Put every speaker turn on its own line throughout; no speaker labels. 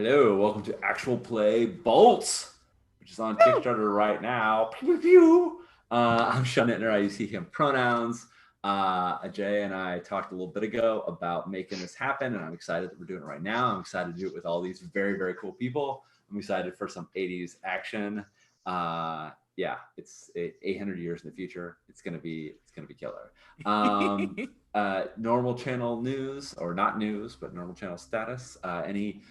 Hello, welcome to Actual Play Bolts, which is on Kickstarter right now. Pew, pew, pew. I'm Sean Nittner. I use he, him pronouns. Ajay and I talked a little bit ago about making this happen, and I'm excited that we're doing it right now. I'm excited to do it with all these very, very cool people. I'm excited for some 80s action. Yeah, it's 800 years in the future. It's gonna be killer. Normal channel news, or not news, but normal channel status. Any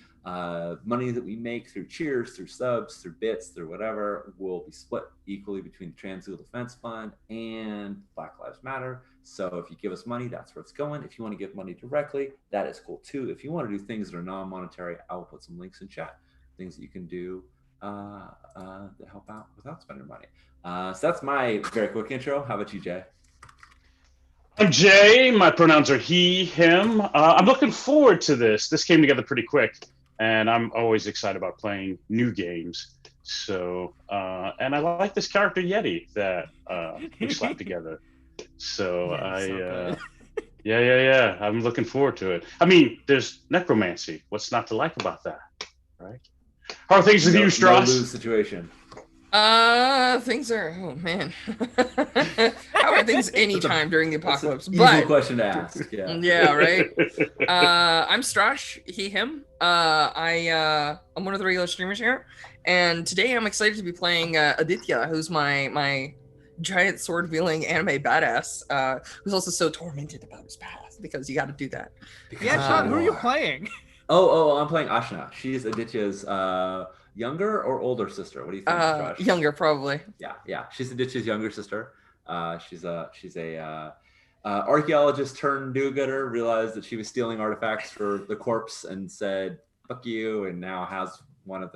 money that we make through cheers, through subs, through bits, through whatever, will be split equally between the Trans Legal Defense Fund and Black Lives Matter. So if you give us money, that's where it's going. If you want to give money directly, that is cool too. If you want to do things that are non-monetary, I will put some links in chat, things that you can do to help out without spending money. So that's my very quick intro. How about you, Jay?
I'm Jay. My pronouns are he, him. I'm looking forward to this. This came together pretty quick, and I'm always excited about playing new games. So, and I like this character Yeti that we slapped together. So yeah. I'm looking forward to it. I mean, there's necromancy. What's not to like about that, right? How are things with you, Strauss?
No lose situation.
Things are, oh man. How are things anytime during the apocalypse?
Easy question to ask.
Yeah, right. I'm Strash, he, him. I'm one of the regular streamers here, and today I'm excited to be playing Aditya, who's my giant sword-wielding anime badass, who's also so tormented about his past, because you got to do that.
Yeah, Sean, who are you playing?
Oh, I'm playing Ashna. She's Aditya's younger or older sister? What do you think, Josh?
Younger, probably.
Yeah. She's Aditya's younger sister. She's a archaeologist turned do-gooder. Realized that she was stealing artifacts for the corpse and said "fuck you," and now has one of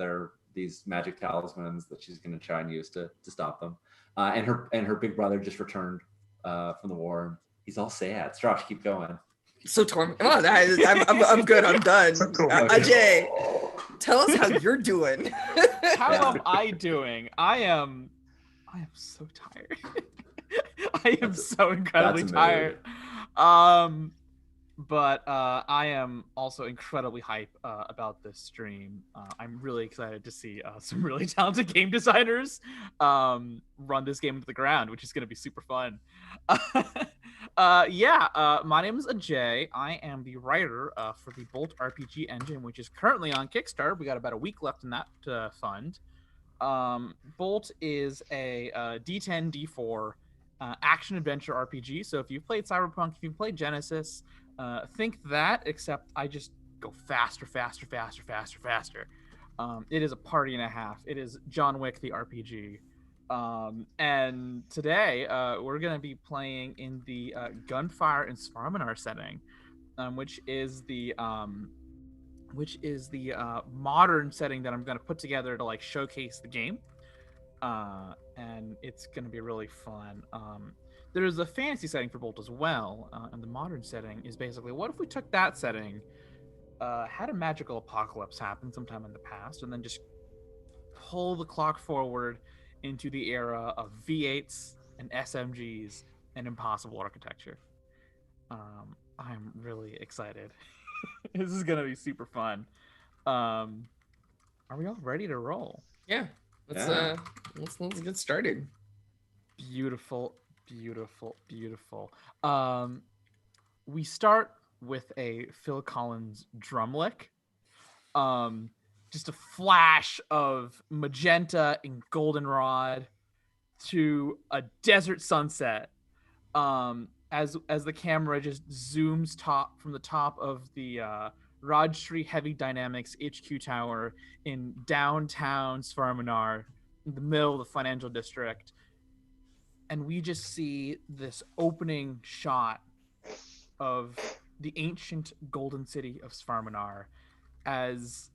these magic talismans that she's going to try and use to stop them. And her big brother just returned from the war. He's all sad. Josh, keep going.
So tormented. Oh, I'm good. I'm done. Ajay, tell us how you're doing.
How am I doing? I am so tired. I am so incredibly tired. But I am also incredibly hype about this stream. I'm really excited to see some really talented game designers run this game into the ground, which is going to be super fun. My name is Ajay. I am the writer for the Bolt RPG engine, which is currently on Kickstarter. We got about a week left in that fund. Bolt is a D10, D4 action-adventure RPG. So if you've played Cyberpunk, if you've played Genesis, think that, except I just go faster. It is a party and a half. It is John Wick, the RPG. And today we're going to be playing in the Gunfire in Svarminar setting, which is the modern setting that I'm going to put together to like showcase the game. And it's going to be really fun. There's a fantasy setting for Bolt as well, and the modern setting is basically, what if we took that setting, had a magical apocalypse happen sometime in the past, and then just pull the clock forward into the era of V8s and SMGs and impossible architecture. I'm really excited. This is gonna be super fun. Are we all ready to roll?
Yeah. Let's get started.
Beautiful. We start with a Phil Collins drum lick. Just a flash of magenta and goldenrod to a desert sunset. As the camera just zooms from the top of the Rajshri Heavy Dynamics HQ tower in downtown Svarminar, in the middle of the financial district. And we just see this opening shot of the ancient golden city of Svarminar as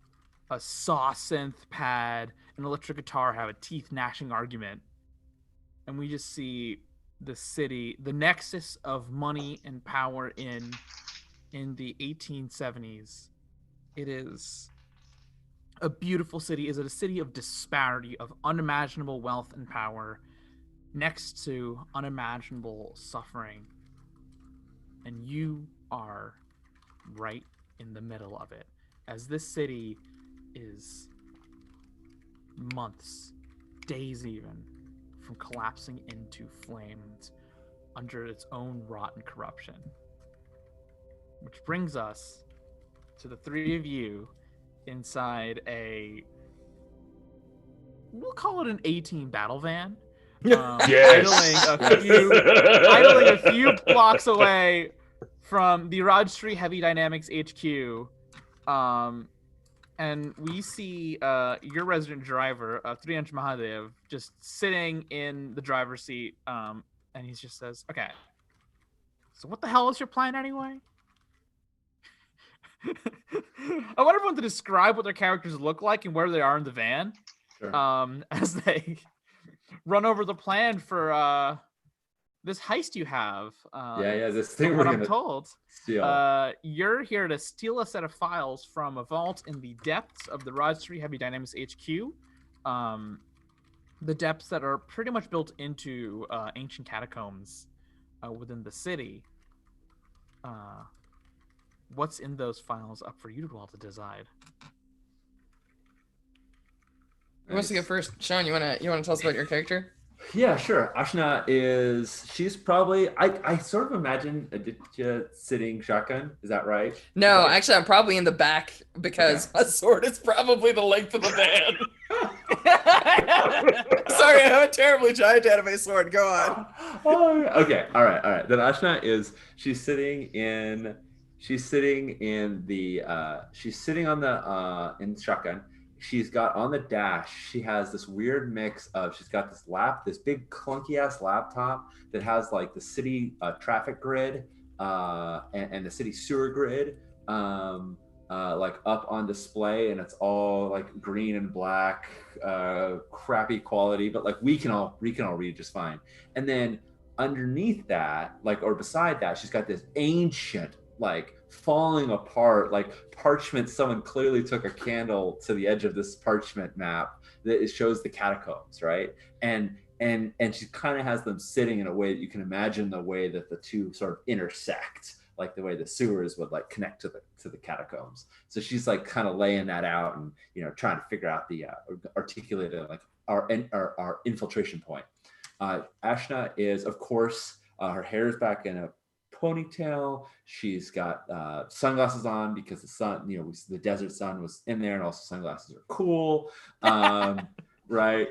a saw synth pad, an electric guitar have a teeth gnashing argument. And we just see the city, the nexus of money and power in the 1870s. It is a beautiful city. Is it a city of disparity, of unimaginable wealth and power, next to unimaginable suffering? And you are right in the middle of it, as this city is months, days even, from collapsing into flames under its own rotten corruption. Which brings us to the three of you inside we'll call it an A-team battle van.
Yes.
Idling a few blocks away from the Raj Street Heavy Dynamics HQ. And we see your resident driver, Triyansh Mahadev, just sitting in the driver's seat. And he just says, okay, so what the hell is your plan anyway? I want everyone to describe what their characters look like and where they are in the van.
Sure.
As they run over the plan for this heist you have.
This thing
from
we're
what I'm
gonna
told.
steal.
You're here to steal a set of files from a vault in the depths of the Raj Street Heavy Dynamics HQ. The depths that are pretty much built into ancient catacombs within the city. What's in those files up for you all to decide?
Who wants to go first? Sean, you wanna tell us about your character?
Yeah, sure. Ashna she's probably, I sort of imagine Aditya sitting shotgun. Is that right?
No, actually, I'm probably in the back because my sword is probably the length of the van. Sorry, I have a terribly giant anime sword. Go on.
Okay. All right. Then Ashna she's sitting on the in shotgun. She's got on the dash, she has this weird mix of, she's got this big clunky ass laptop that has like the city traffic grid and the city sewer grid like up on display, and it's all like green and black, crappy quality, but like we can all read just fine. And then underneath that, like, or beside that, she's got this ancient, like falling apart, like parchment. Someone clearly took a candle to the edge of this parchment map that it shows the catacombs, right? And she kind of has them sitting in a way that you can imagine the way that the two sort of intersect, like the way the sewers would like connect to the catacombs. So she's like kind of laying that out and, you know, trying to figure out the articulate like our infiltration point. Ashna is, of course, her hair is back in a ponytail. She's got sunglasses on because the sun, you know, the desert sun was in there, and also sunglasses are cool. Right?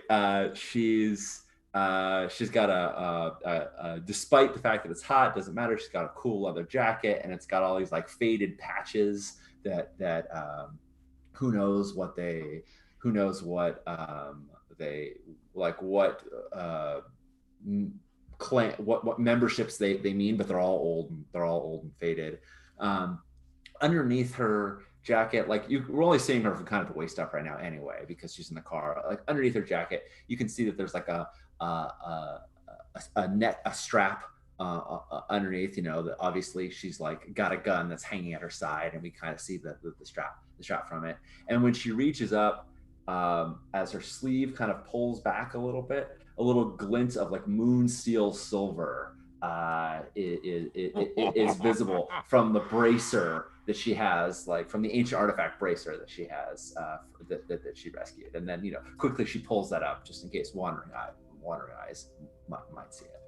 She's got a despite the fact that it's hot, doesn't matter. She's got a cool leather jacket, and it's got all these like faded patches that who knows what clan, what memberships they mean, but they're all old and faded. Underneath her jacket, like we're only seeing her from kind of the waist up right now anyway, because she's in the car. Like underneath her jacket, you can see that there's like a strap underneath, you know, that obviously she's like got a gun that's hanging at her side, and we kind of see the strap from it. And when she reaches up, as her sleeve kind of pulls back a little bit, a little glint of like moon steel silver is visible from the bracer that she has, like from the ancient artifact bracer that she has, that she rescued. And then, you know, quickly she pulls that up just in case wandering eyes might see it.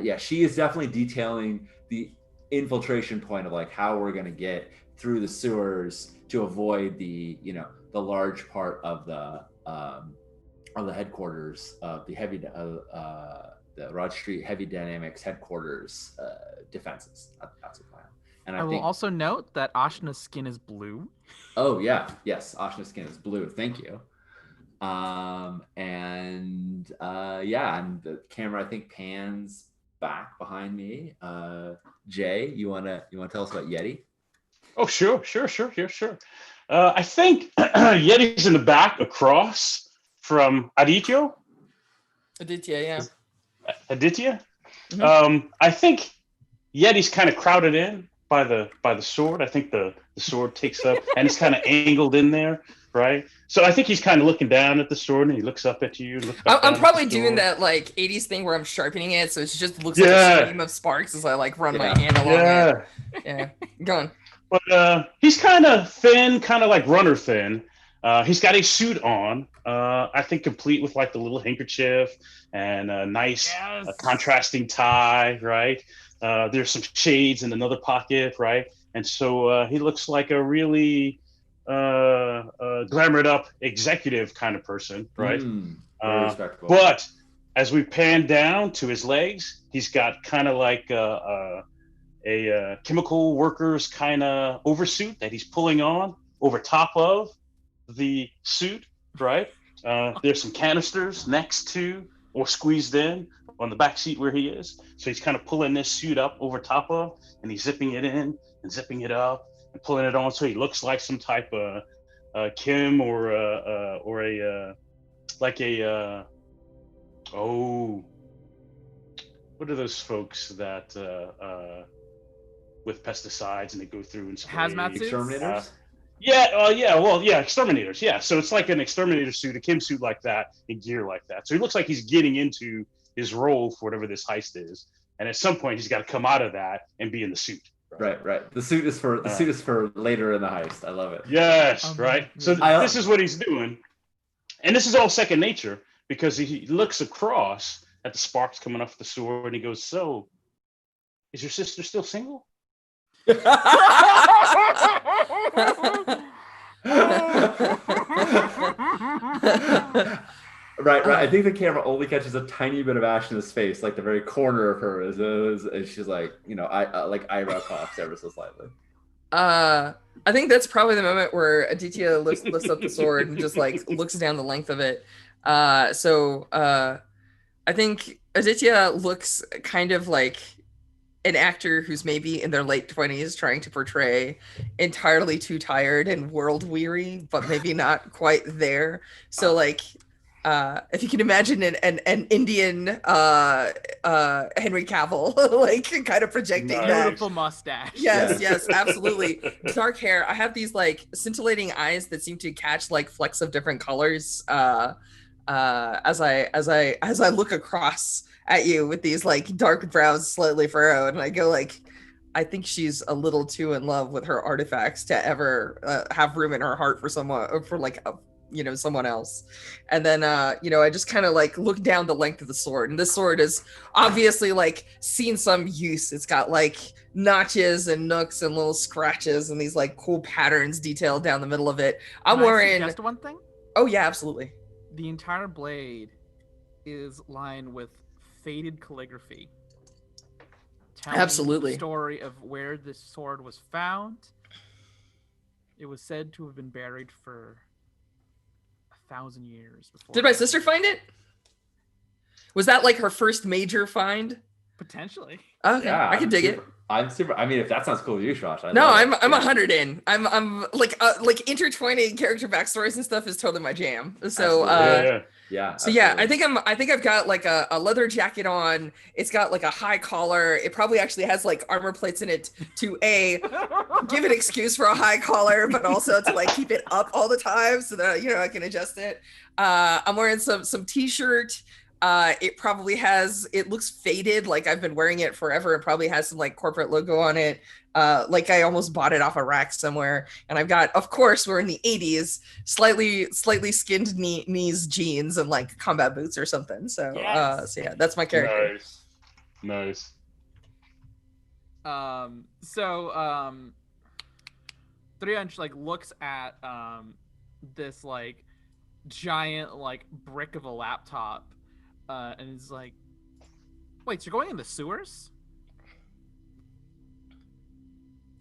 Yeah, she is definitely detailing the infiltration point of like how we're going to get through the sewers to avoid the, you know, the large part of the headquarters of the Raj Street Heavy Dynamics headquarters defenses. That's the plan. And I
will
think,
also note that Ashna's skin is blue.
Oh yeah, yes, Ashna's skin is blue. Thank you. Yeah, and the camera I think pans back behind me. Jay, you wanna tell us about Yeti?
Oh sure. I think Yeti's in the back across from Aditya.
Yeah.
Aditya.
Mm-hmm.
I think Yeti's kind of crowded in by the sword. I think the sword takes up and it's kind of angled in there, right? So I think he's kind of looking down at the sword, and he looks up at you.
I'm probably doing that like 80s thing where I'm sharpening it, so it just looks like a stream of sparks as I like run my hand along it. Yeah, go on.
But he's kind of thin, kind of like runner thin. He's got a suit on, I think complete with like the little handkerchief and a nice
Yes.
contrasting tie, right? There's some shades in another pocket, right? And so he looks like a really glamored up executive kind of person, right?
Very respectable.
But as we pan down to his legs, he's got kind of like a chemical worker's kind of oversuit that he's pulling on over top of the suit, right? There's some canisters next to or squeezed in on the back seat where he is. So he's kind of pulling this suit up over top of, and he's zipping it in and zipping it up and pulling it on, so he looks like some type of Kim or a like a what are those folks that with pesticides and they go through and spray?
Hazmat suits?
Exterminators?
Exterminators. Yeah, so it's like an exterminator suit, a Kim suit like that, and gear like that. So he looks like he's getting into his role for whatever this heist is, and at some point he's got to come out of that and be in the suit.
Right. The suit is for later in the heist. I love it.
Yes, right. So
I-
this is what he's doing, and this is all second nature because he looks across at the sparks coming off the sword and he goes, "So, is your sister still single?"
Right. I think the camera only catches a tiny bit of Ash in his face, like the very corner of her is and she's like, like eyebrow cocks ever so slightly.
I think that's probably the moment where Aditya lifts up the sword and just like looks down the length of it. I think Aditya looks kind of like an actor who's maybe in their late 20s trying to portray entirely too tired and world weary, but maybe not quite there. So like, if you can imagine an Indian Henry Cavill, like kind of projecting that.
Beautiful mustache.
Yes, absolutely. Dark hair. I have these like scintillating eyes that seem to catch like flecks of different colors as I look across at you with these like dark brows slightly furrowed, and I go like, I think she's a little too in love with her artifacts to ever have room in her heart for someone, or for like someone else. And then I just kind of like look down the length of the sword, and this sword is obviously like seen some use. It's got like notches and nooks and little scratches and these like cool patterns detailed down the middle of it.
Can I suggest one thing?
Oh yeah, absolutely.
The entire blade is lined with faded calligraphy, telling
Absolutely.
the story of where this sword was found. It was said to have been buried for 1,000 years before.
Did my sister find it? Was that like her first major find?
Potentially.
Okay,
Yeah,
I can dig it.
I'm super. I mean, if that sounds cool to you, Josh.
No, I'm 100 in. I'm like intertwining character backstories and stuff is totally my jam. So
Yeah.
So yeah, I think I've got like a leather jacket on. It's got like a high collar. It probably actually has like armor plates in it to give an excuse for a high collar, but also to like keep it up all the time so that I can adjust it. I'm wearing some t-shirt. It probably it looks faded, like I've been wearing it forever. It probably has some like corporate logo on it. Like I almost bought it off a rack somewhere. And I've got, of course, we're in the 80s, slightly skinned knees jeans and like combat boots or something. So,
Yes.
so yeah, that's my character.
Nice.
Trianch like looks at this like giant like brick of a laptop and is like, wait, so you're going in the sewers?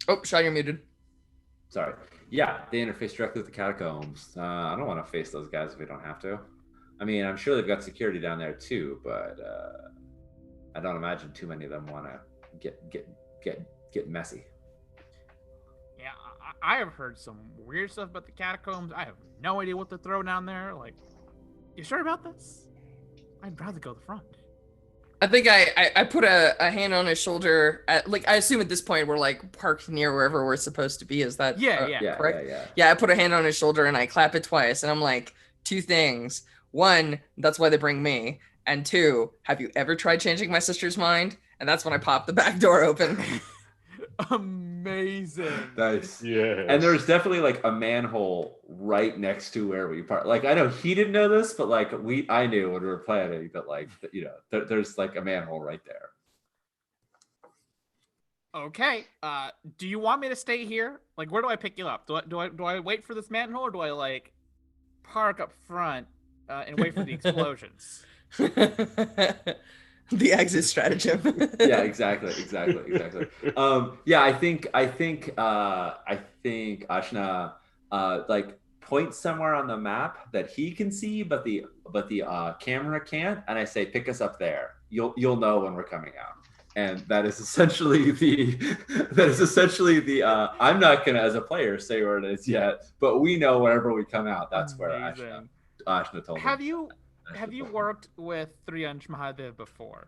Oh, Sean, you're muted.
Sorry. Yeah, they interface directly with the catacombs. I don't want to face those guys if we don't have to. I mean, I'm sure they've got security down there too, but I don't imagine too many of them want to get messy.
Yeah, I have heard some weird stuff about the catacombs. I have no idea what to throw down there. Like, you sure about this? I'd rather go the front.
I think I put a hand on his shoulder. Like, I assume at this point we're like parked near wherever we're supposed to be. Is that correct? Yeah, I put a hand on his shoulder and I clap it twice. And I'm like, two things. One, that's why they bring me. And two, have you ever tried changing my sister's mind? And that's when I pop the back door open.
Amazing.
Nice.
Yeah.
And there's definitely like a manhole right next to where we park. Like I know he didn't know this, but like I knew when we were planning that like there's like a manhole right there.
Okay. Do you want me to stay here? Like, where do I pick you up? Do I wait for this manhole, or do I like park up front and wait for the explosions?
The exit stratagem.
Yeah, exactly. Yeah, I think Ashna like points somewhere on the map that he can see, but the camera can't, and I say pick us up there. You'll know when we're coming out. And that is essentially the I'm not gonna as a player say where it is yet, but we know whenever we come out, that's where Ashna told me.
Have you worked with Trianj Mahadev before?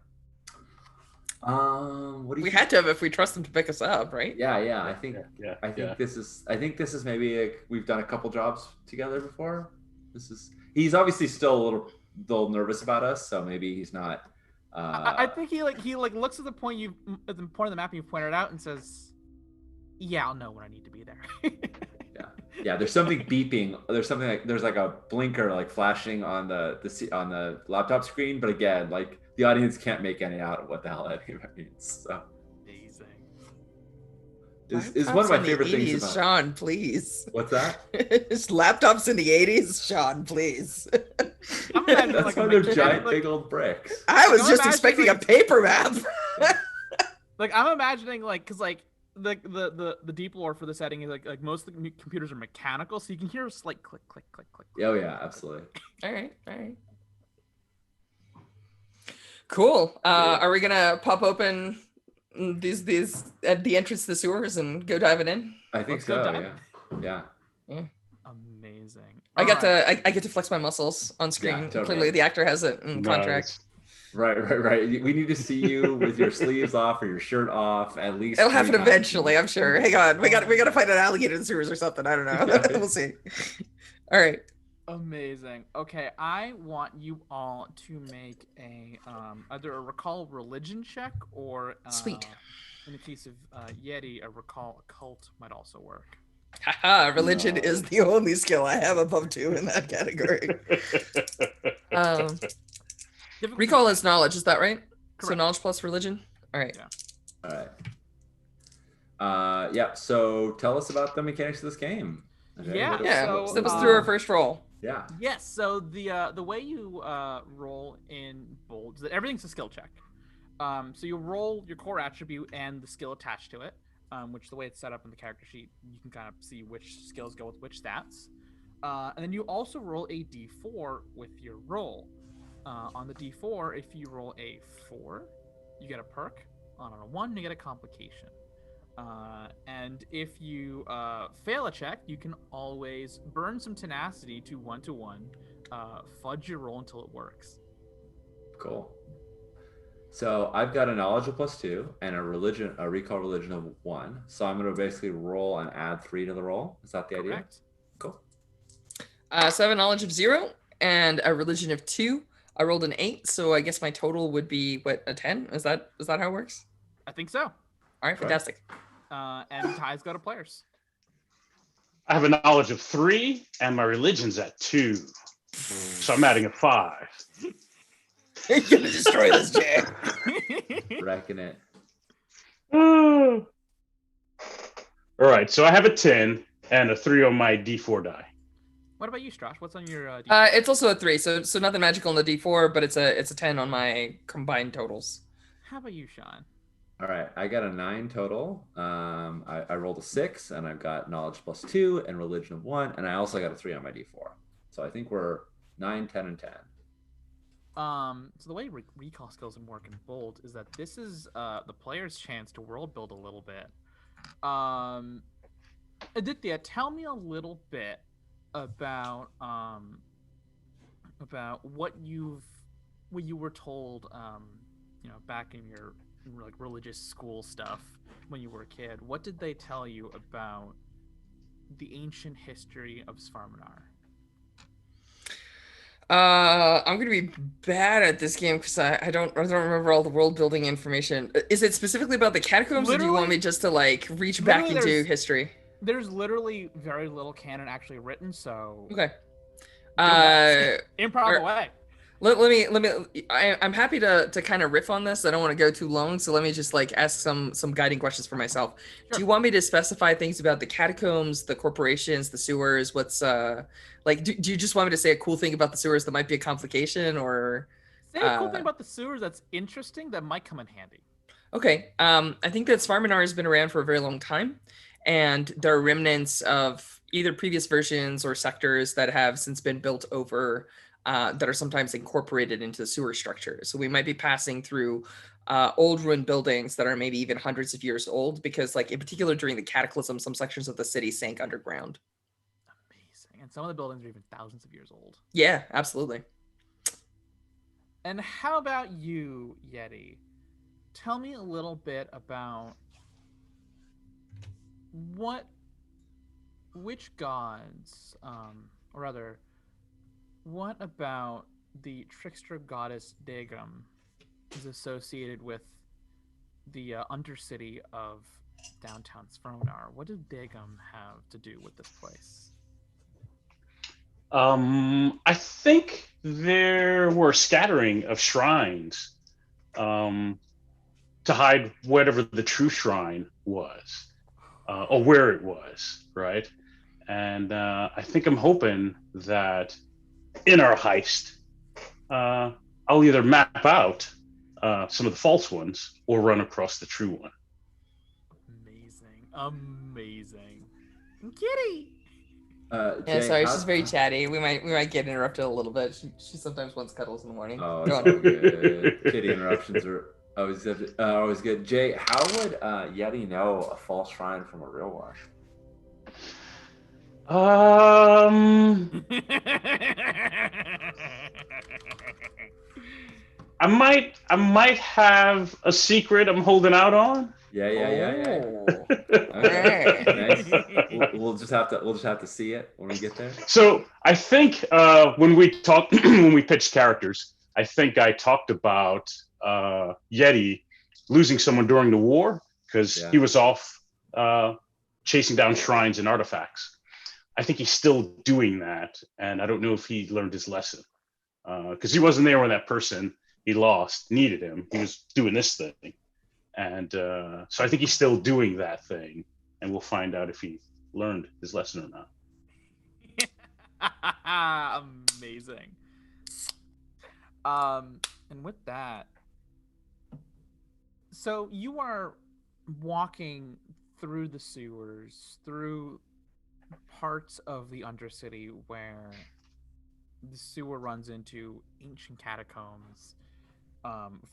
What do you
We
think?
had to have if we trust him to pick us up, right?
Yeah. I think
Yeah.
this is maybe we've done a couple jobs together before. He's obviously still a little nervous about us, so maybe he's not.
I think he looks at the point of the map you've pointed out and says, "Yeah, I'll know when I need to be there."
Yeah. There's something beeping. There's like a blinker like flashing on the laptop screen, but again, like the audience can't make any out of what the hell that means. So.
Amazing.
Is one of my favorite things
80s,
about
Sean, please.
What's that?
It's laptops in the 80s, Sean, please.
I'm imagining
That's
like
why
a
they're
mechanic-
giant,
like-
big old bricks.
I was
I'm
just
imagining,
expecting
like-
a paper map.
Like I'm imagining because the deep lore for the setting is like most of the computers are mechanical, so you can hear a slight click, click, click, click.
Oh yeah, absolutely.
All right. Cool. Are we gonna pop open these at the entrance to the sewers and go diving in?
I think
Let's go
so.
dive.
Yeah.
Amazing.
I get
Alright.
to I get to flex my muscles on screen.
Yeah, totally.
Clearly, the actor has it in contract.
Right. We need to see you with your sleeves off or your shirt off at least.
It'll happen
3 times.
eventually, I'm sure. Hang on, we got to find an alligator in the sewers or something. I don't know.
Yeah.
We'll see. All right.
Amazing. Okay, I want you all to make a either a recall religion check or
Sweet.
in the case of Yeti, a recall occult might also work.
Haha, religion is the only skill I have above 2 in that category.
Difficulty-
Recall is knowledge, is that right? So
Correct.
knowledge plus religion. All right.
All right. Yeah. So tell us about the mechanics of this game. Okay,
Yeah,
Yeah.
So,
Step us through our first roll.
Yeah.
Yes. So the way you roll in Bold is that everything's a skill check. So you roll your core attribute and the skill attached to it, which the way it's set up in the character sheet, you can kind of see which skills go with which stats. And then you also roll a d4 with your roll. On the d4, if you roll a 4, you get a perk. On a 1, you get a complication. And if you fail a check, you can always burn some tenacity to 1-1, fudge your roll until it works.
Cool. So I've got a knowledge of +2 and a recall religion of 1. So I'm going to basically roll and add 3 to the roll. Is that the idea?
Correct?
Cool.
So I have a knowledge of 0 and a religion of 2. I rolled an 8, so I guess my total would be what, a 10? Is that how it works?
I think so.
All right, fantastic.
And Ty's go to players.
I have a knowledge of 3, and my religion's at 2. So I'm adding a 5.
You're gonna destroy this, Jay.
Reckon it.
All right, so I have a 10 and a 3 on my D4 die.
What about you, Strash? What's on your
It's also a 3, so nothing magical in the D4, but it's a 10 on my combined totals.
How about you, Sean?
All right, I got a 9 total. I rolled a 6, and I've got knowledge +2 and religion of 1, and I also got a 3 on my D4. So I think we're 9, 10, and 10.
So the way recall skills work in Bold is that this is the player's chance to world build a little bit. Aditya, tell me a little bit about what you were told, back in your like religious school stuff when you were a kid. What did they tell you about the ancient history of Svarmanar?
I'm gonna be bad at this game because I don't remember all the world building information. Is it specifically about the catacombs, or do you want me
Literally,
just to like reach back
literally,
into
there's
history?
there's literally very little canon actually written, so
Okay.
your best.
Uh,
Improv
are,
away.
I'm happy to kind of riff on this. I don't want to go too long, so let me just like ask some guiding questions for myself. Do
Sure.
you want me to specify things about the catacombs, the corporations, the sewers? What's like? Do you just want me to say a cool thing about the sewers that might be a complication, or
Say a cool thing about the sewers that's interesting that might come in handy.
okay? I think that Svarminar has been around for a very long time, and there are remnants of either previous versions or sectors that have since been built over that are sometimes incorporated into the sewer structure. So we might be passing through old ruined buildings that are maybe even hundreds of years old, because, like, in particular, during the Cataclysm, some sections of the city sank underground.
Amazing. And some of the buildings are even thousands of years old.
Yeah, absolutely.
And how about you, Yeti? Tell me a little bit about which gods, or rather, what about the trickster goddess Dagum is associated with the undercity of downtown Sfronar? What did Dagum have to do with this place?
I think there were a scattering of shrines to hide whatever the true shrine was, or where it was, right? And I think I'm hoping that in our heist, I'll either map out some of the false ones or run across the true one.
Amazing. Amazing. Kitty!
Yeah,
Jay,
sorry,
how-
she's very chatty. We might get interrupted a little bit. She sometimes wants cuddles in the morning.
Oh,
Go
it's
on.
all good. Kitty interruptions are always good. Jay, how would Yeti know a false shrine from a real one?
Um, I might have a secret I'm holding out on.
Yeah.
Oh.
Okay, nice. We'll just have to see it when we get there.
So I think when we talked when we pitched characters, I think I talked about Yeti losing someone during the war because
Yeah.
he was off chasing down shrines and artifacts. I think he's still doing that, and I don't know if he learned his lesson because he wasn't there when that person he lost needed him. He was doing this thing, and so I think he's still doing that thing, and we'll find out if he learned his lesson or not.
Amazing. And with that, so you are walking through the sewers, through parts of the Undercity where the sewer runs into ancient catacombs,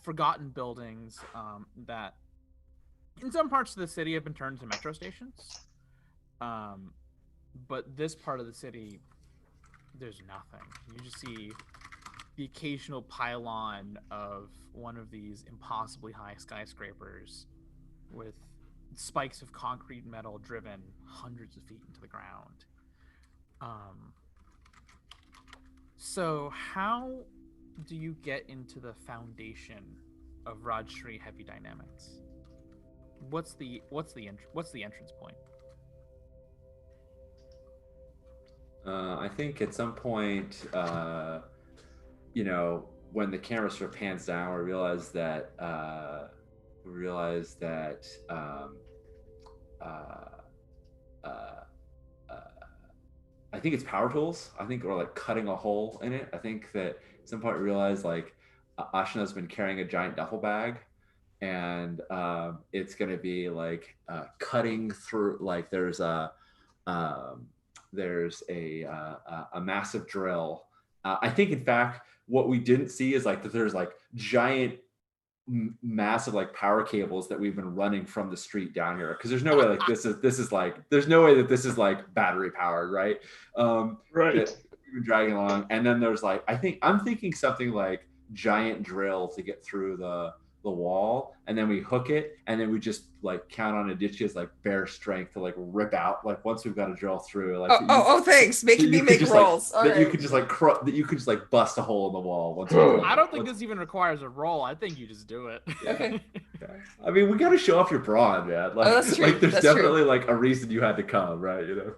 forgotten buildings that in some parts of the city have been turned into metro stations. But this part of the city, there's nothing. You just see the occasional pylon of one of these impossibly high skyscrapers with spikes of concrete metal driven hundreds of feet into the ground. So how do you get into the foundation of Rajshri Heavy Dynamics? What's the entrance point?
I think at some point, when the camera sort of pans down, we realize that I think it's power tools. I think we're like cutting a hole in it. I think that at some point we realize like Ashna's been carrying a giant duffel bag, and it's going to be like cutting through. Like there's a massive drill. I think, in fact, what we didn't see is like that there's like giant, massive like power cables that we've been running from the street down here, because there's no way like this is like there's no way that this is like battery powered, right?
Right.
We've been dragging along, and then there's like I'm thinking something like giant drill to get through the wall, and then we hook it, and then we just like count on Aditya's like bare strength to like rip out. Like once we've got to drill through, like
Thanks, making me make rolls.
Like, that you could just like that you could just like bust a hole in the wall once.
I don't think this even requires a roll. I think you just do it.
Okay.
I mean, we got to show off your brawn, man. Like,
that's true.
Like, there's
That's
definitely like a reason you had to come, right? You know.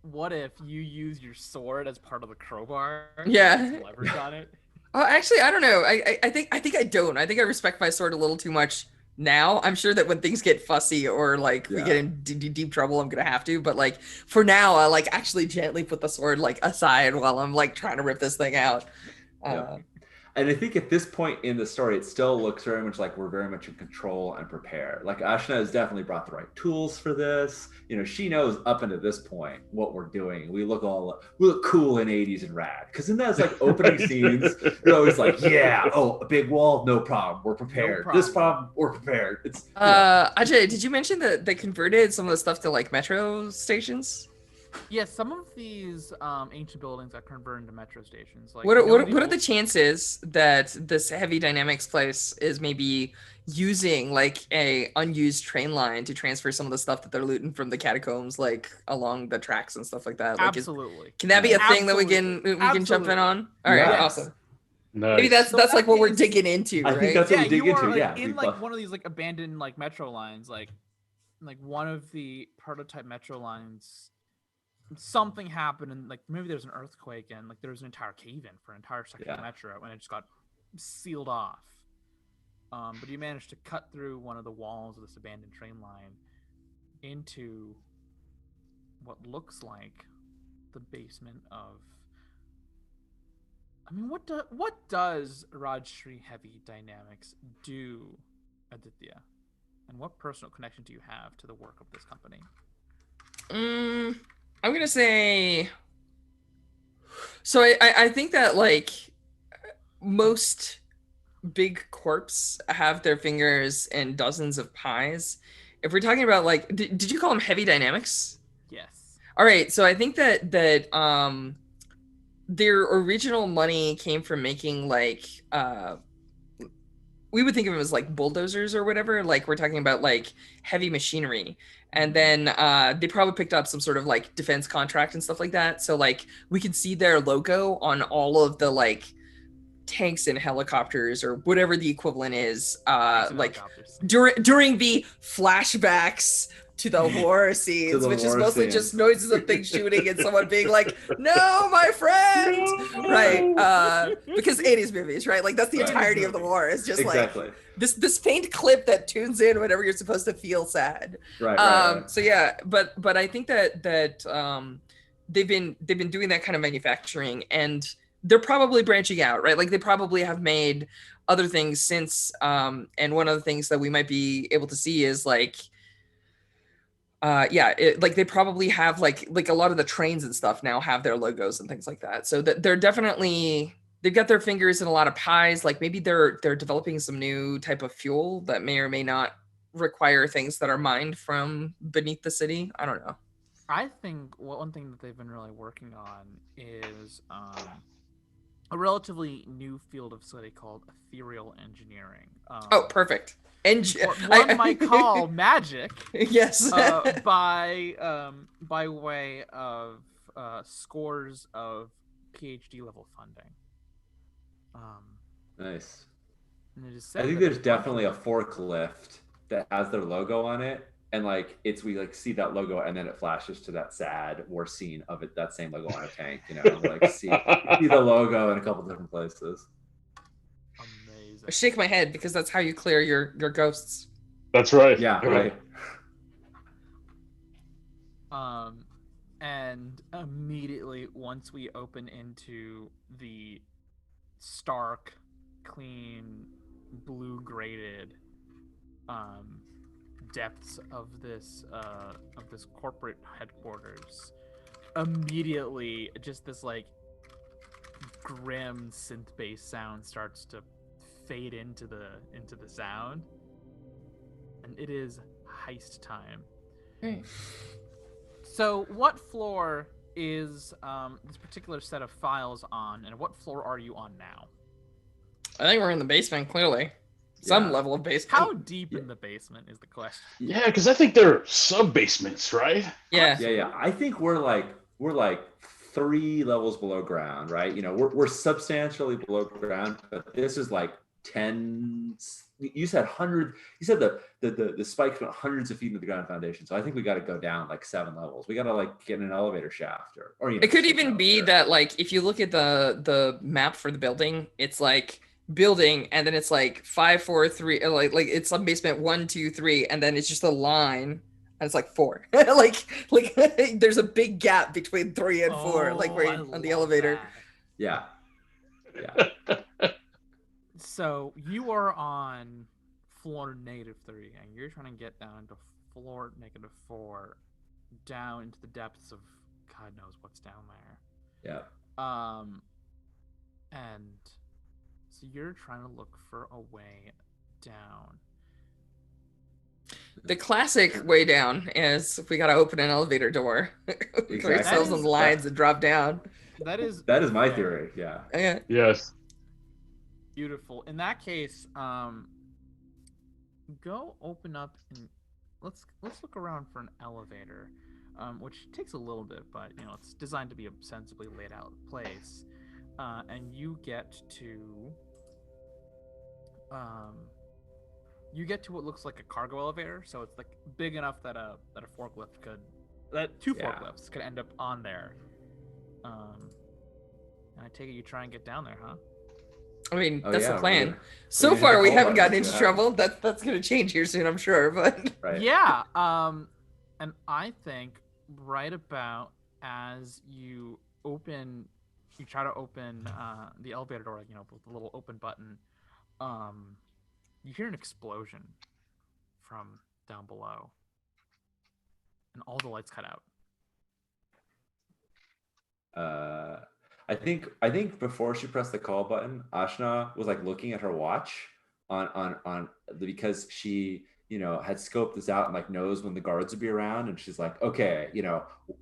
What if you use your sword as part of the crowbar?
Yeah.
Leverage on it.
Actually, I don't know. I think I don't. I think I respect my sword a little too much now. I'm sure that when things get fussy or like we get in deep trouble, I'm gonna have to. But like for now, I like actually gently put the sword like aside while I'm like trying to rip this thing out.
And I think at this point in the story, it still looks very much like we're very much in control and prepared. Like Ashna has definitely brought the right tools for this. You know, she knows up until this point what we're doing. We look cool in 80s and rad. Because in those like opening scenes, you're always like, yeah, oh, a big wall, no problem. We're prepared. No problem. This problem, we're prepared. It's
Ajay, did you mention that they converted some of the stuff to like metro stations?
Yeah, some of these ancient buildings are converted into metro stations. Like,
what are the chances that this heavy dynamics place is maybe using like a unused train line to transfer some of the stuff that they're looting from the catacombs, like along the tracks and stuff like that? Like,
absolutely.
Can that be a thing that we can jump in on? All right, awesome. Nice. Maybe that's like what we're digging into. Right?
I think that's what we dig into.
Like, in like one of these like abandoned like metro lines, like one of the prototype metro lines. Something happened and like maybe there's an earthquake and like there's an entire cave in for an entire section of metro and it just got sealed off. But you managed to cut through one of the walls of this abandoned train line into what looks like the basement of. I mean, what does Rajshri Heavy Dynamics do, Aditya? And what personal connection do you have to the work of this company?
I'm gonna say. So I think that like most big corps have their fingers in dozens of pies. If we're talking about like, did you call them Heavy Dynamics?
Yes.
All right. So I think that their original money came from making like we would think of them as like bulldozers or whatever. Like we're talking about like heavy machinery. And then they probably picked up some sort of like defense contract and stuff like that. So like we could see their logo on all of the like tanks and helicopters or whatever the equivalent is. Like during the flashbacks to the horror scenes, which is mostly just noises of things shooting and someone being like, "No, my friend!" Right? Because 80s movies, right? Like that's the entirety of the war. It's just like this faint clip that tunes in whenever you're supposed to feel sad.
Right.
So yeah, but I think that they've been doing that kind of manufacturing, and they're probably branching out, right? Like they probably have made other things since. And one of the things that we might be able to see is like. Like they probably have like a lot of the trains and stuff now have their logos and things like that. So that they've got their fingers in a lot of pies. Like maybe they're developing some new type of fuel that may or may not require things that are mined from beneath the city. I don't know.
I think one thing that they've been really working on is a relatively new field of study called ethereal engineering.
Perfect.
One might call magic.
Yes.
By way of scores of PhD level funding.
Nice.
I
think there's definitely a forklift that has their logo on it, and like we like see that logo, and then it flashes to that sad war scene of it, that same logo on a tank. You know, like see the logo in a couple different places.
I shake my head because that's how you clear your ghosts.
That's right.
Yeah, right.
And immediately once we open into the stark, clean, blue graded depths of this corporate headquarters, immediately just this like grim synth-based sound starts to fade into the sound, and it is heist time. So what floor is this particular set of files on, and what floor are you on now?
I think we're in the basement, clearly. Some
Yeah.
level of basement.
How deep in the basement is the question?
Yeah, because I think they're sub basements, right?
Yeah.
Yeah. I think we're like 3 levels below ground, right? We're substantially below ground, but this is like 10. You said 100. You said the spikes went hundreds of feet into the ground foundation. So I think we got to go down like 7 levels. We got to like get in an elevator shaft, or
It could even
something
be
out there.
that, like, if you look at the map for the building, it's like building, and then it's like 5, 4, 3, like it's some basement 1, 2, 3, and then it's just a line, and it's like 4. like there's a big gap between 3 and 4, like
Oh,
right
I
on the
love
elevator.
that.
Yeah.
So you are on floor -3, and you're trying to get down to floor -4, down into the depths of God knows what's down there.
Yeah.
And so you're trying to look for a way down.
The classic way down is we gotta open an elevator door, put
Exactly.
ourselves on the lines and drop down.
That is
my
fair.
theory. Yeah.
Yeah.
Yes.
Beautiful. In that case, go open up and let's look around for an elevator, which takes a little bit, but it's designed to be a sensibly laid out place. And you get to what looks like a cargo elevator, so it's like big enough that a forklift could, that two
Yeah.
forklifts could end up on there. And I take it you try and get down there, huh?
I mean,
Oh,
that's
yeah,
the plan.
we're
So
gonna
far,
hit
we
all
haven't
buttons,
gotten into
yeah.
trouble. That's gonna change here soon, I'm sure. But
Right.
Yeah. And I think right about as you try to open the elevator door, with the little open button, you hear an explosion from down below, and all the lights cut out.
I think before she pressed the call button, Ashna was like looking at her watch on because she had scoped this out and like knows when the guards would be around, and she's like, okay,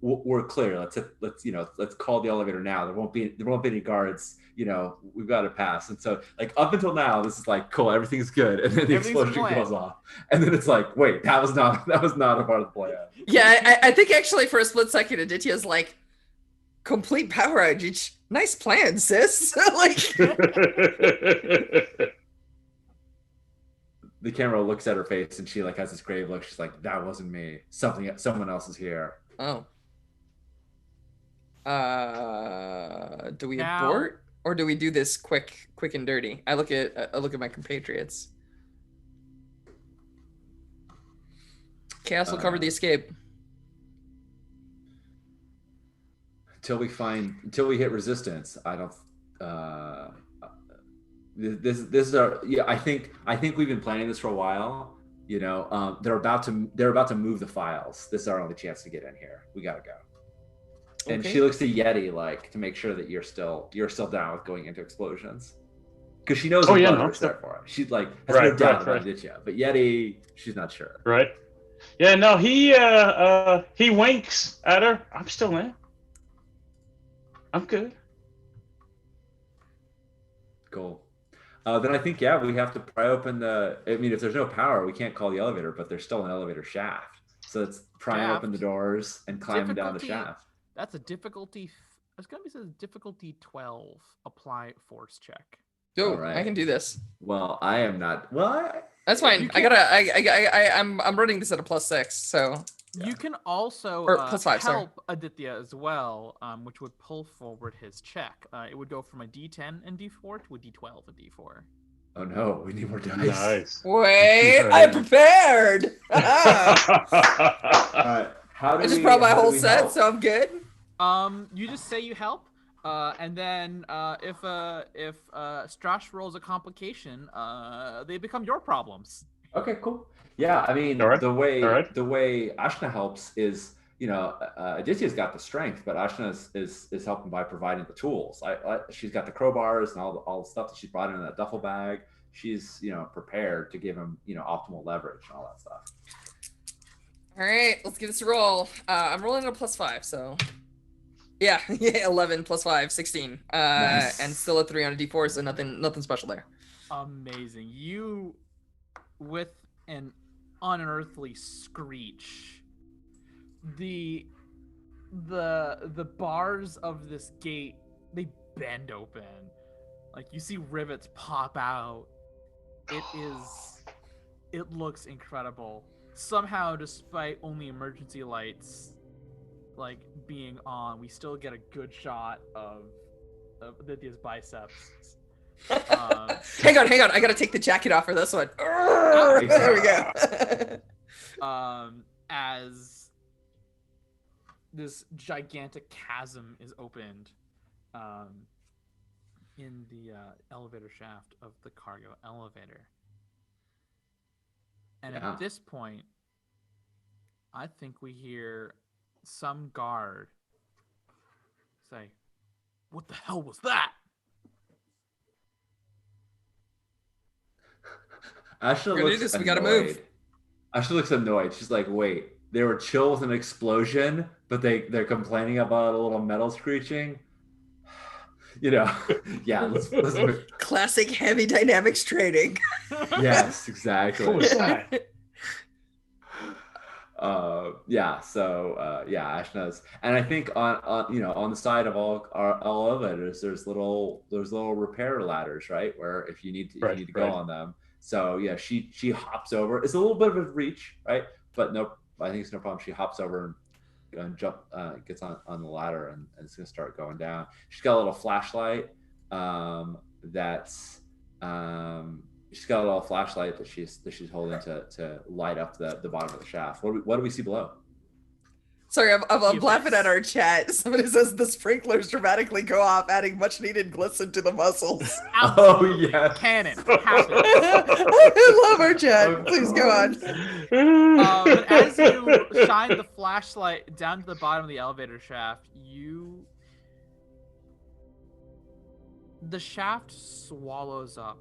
we're clear. Let's call the elevator now. There won't be any guards. We've got to pass. And so like up until now, this is like cool, everything's good, and then the
Everything's
explosion
planned.
goes off, and then it's like, wait, that was not a part of the plan.
yeah, I think actually for a split second, Aditya's like, complete power outage. Nice plan, sis. Like,
The camera looks at her face and she like has this grave look. She's like, that wasn't me. Someone else is here.
oh. Do we
Now-
abort or do we do this quick and dirty? I look at my compatriots. Chaos will cover the escape.
Until we hit resistance, I don't. This is our. Yeah, I think we've been planning this for a while. They're about to move the files. This is our only chance to get in here. We gotta go. And
Okay.
she looks to Yeti like to make sure that you're still down with going into explosions, because she knows
Oh,
his
yeah,
brother
no,
is there for him. She's like has
Right,
no doubt
right,
about
right.
Aditya, but Yeti, she's not sure.
Right. Yeah. No. He winks at her. I'm still in. I'm good.
Cool. Then I think, yeah, we have to pry open the. I mean, if there's no power, we can't call the elevator, but there's still an elevator shaft. So it's prying open the
Shaft.
doors and climbing down the
Difficulty-
shaft.
That's a difficulty. It's gonna be says difficulty 12. Apply force check.
Oh,
Alright.
I can do this.
Well, I am not. Well,
That's fine.
You
I'm running this at a +6, so
Yeah.
You can also
Or +5, sorry.
help Aditya as well, which would pull forward his check. It would go from a D10 and D4 to a D12 and D4.
oh no, we need more dice.
Nice.
wait, I'm prepared.
All right. How do
I just
we-
brought my
how do
whole
we
set,
help?
so I'm good.
You just say you help, and then if Strash rolls a complication, they become your problems.
Okay, cool. Yeah, I mean,
All right.
the way
All right.
Ashna helps is, Aditya's got the strength, but Ashna is helping by providing the tools. She's got the crowbars and all the stuff that she brought in that duffel bag. She's prepared to give him optimal leverage and all that stuff.
All right, let's give this a roll. I'm rolling a +5, so yeah, 11 + 5, 16.
Nice.
And still a 3 on a D4, so nothing special there.
Amazing. You, with an unearthly screech, the bars of this gate, they bend open. Like you see rivets pop out. It looks incredible. Somehow, despite only emergency lights like being on, we still get a good shot of Aditya's biceps.
Hang on. I gotta take the jacket off for this one. There we go.
As this gigantic chasm is opened in the elevator shaft of the cargo elevator. And
Yeah.
at this point, I think we hear some guard say, "What the hell was that?"
Ashley
We're gonna do
looks
this, we
annoyed.
gotta move.
Ashley looks annoyed. She's like, wait, they were chill with an explosion, but they're complaining about a little metal screeching. Yeah, let's move.
Classic heavy dynamics training.
Yes, exactly.
What was that?
Ash knows, and I think on the side of all elevators, there's little repair ladders, right? Where if you need to go
Right.
on them. So yeah, she hops over. It's a little bit of a reach, right? But no, I think it's no problem. She hops over and gets on the ladder and it's gonna start going down. She's got a little flashlight. She's got a little flashlight that she's holding to light up the bottom of the shaft. What do we see below?
Sorry, I'm laughing at our chat. Somebody says the sprinklers dramatically go off, adding much needed glisten to the muscles.
Oh yeah,
Cannon happens.
I love our chat. Please go on.
But as you shine the flashlight down to the bottom of the elevator shaft, the shaft swallows up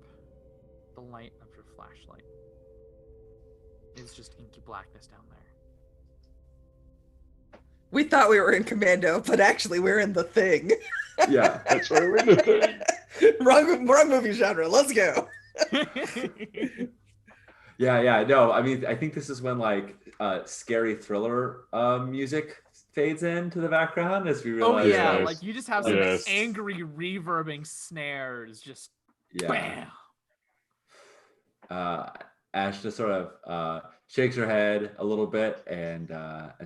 the light of your flashlight. It's just inky blackness down there.
We thought we were in Commando, but actually we're in The Thing.
yeah.
That's right. We're in the thing.
wrong movie genre. Let's go.
Yeah. No, I mean, I think this is when like scary thriller music fades into the background as we
Oh
realize.
yeah,
Yes.
like you just have some
Yes.
angry reverbing snares, just
yeah.
bam.
Ash just sort of shakes her head a little bit and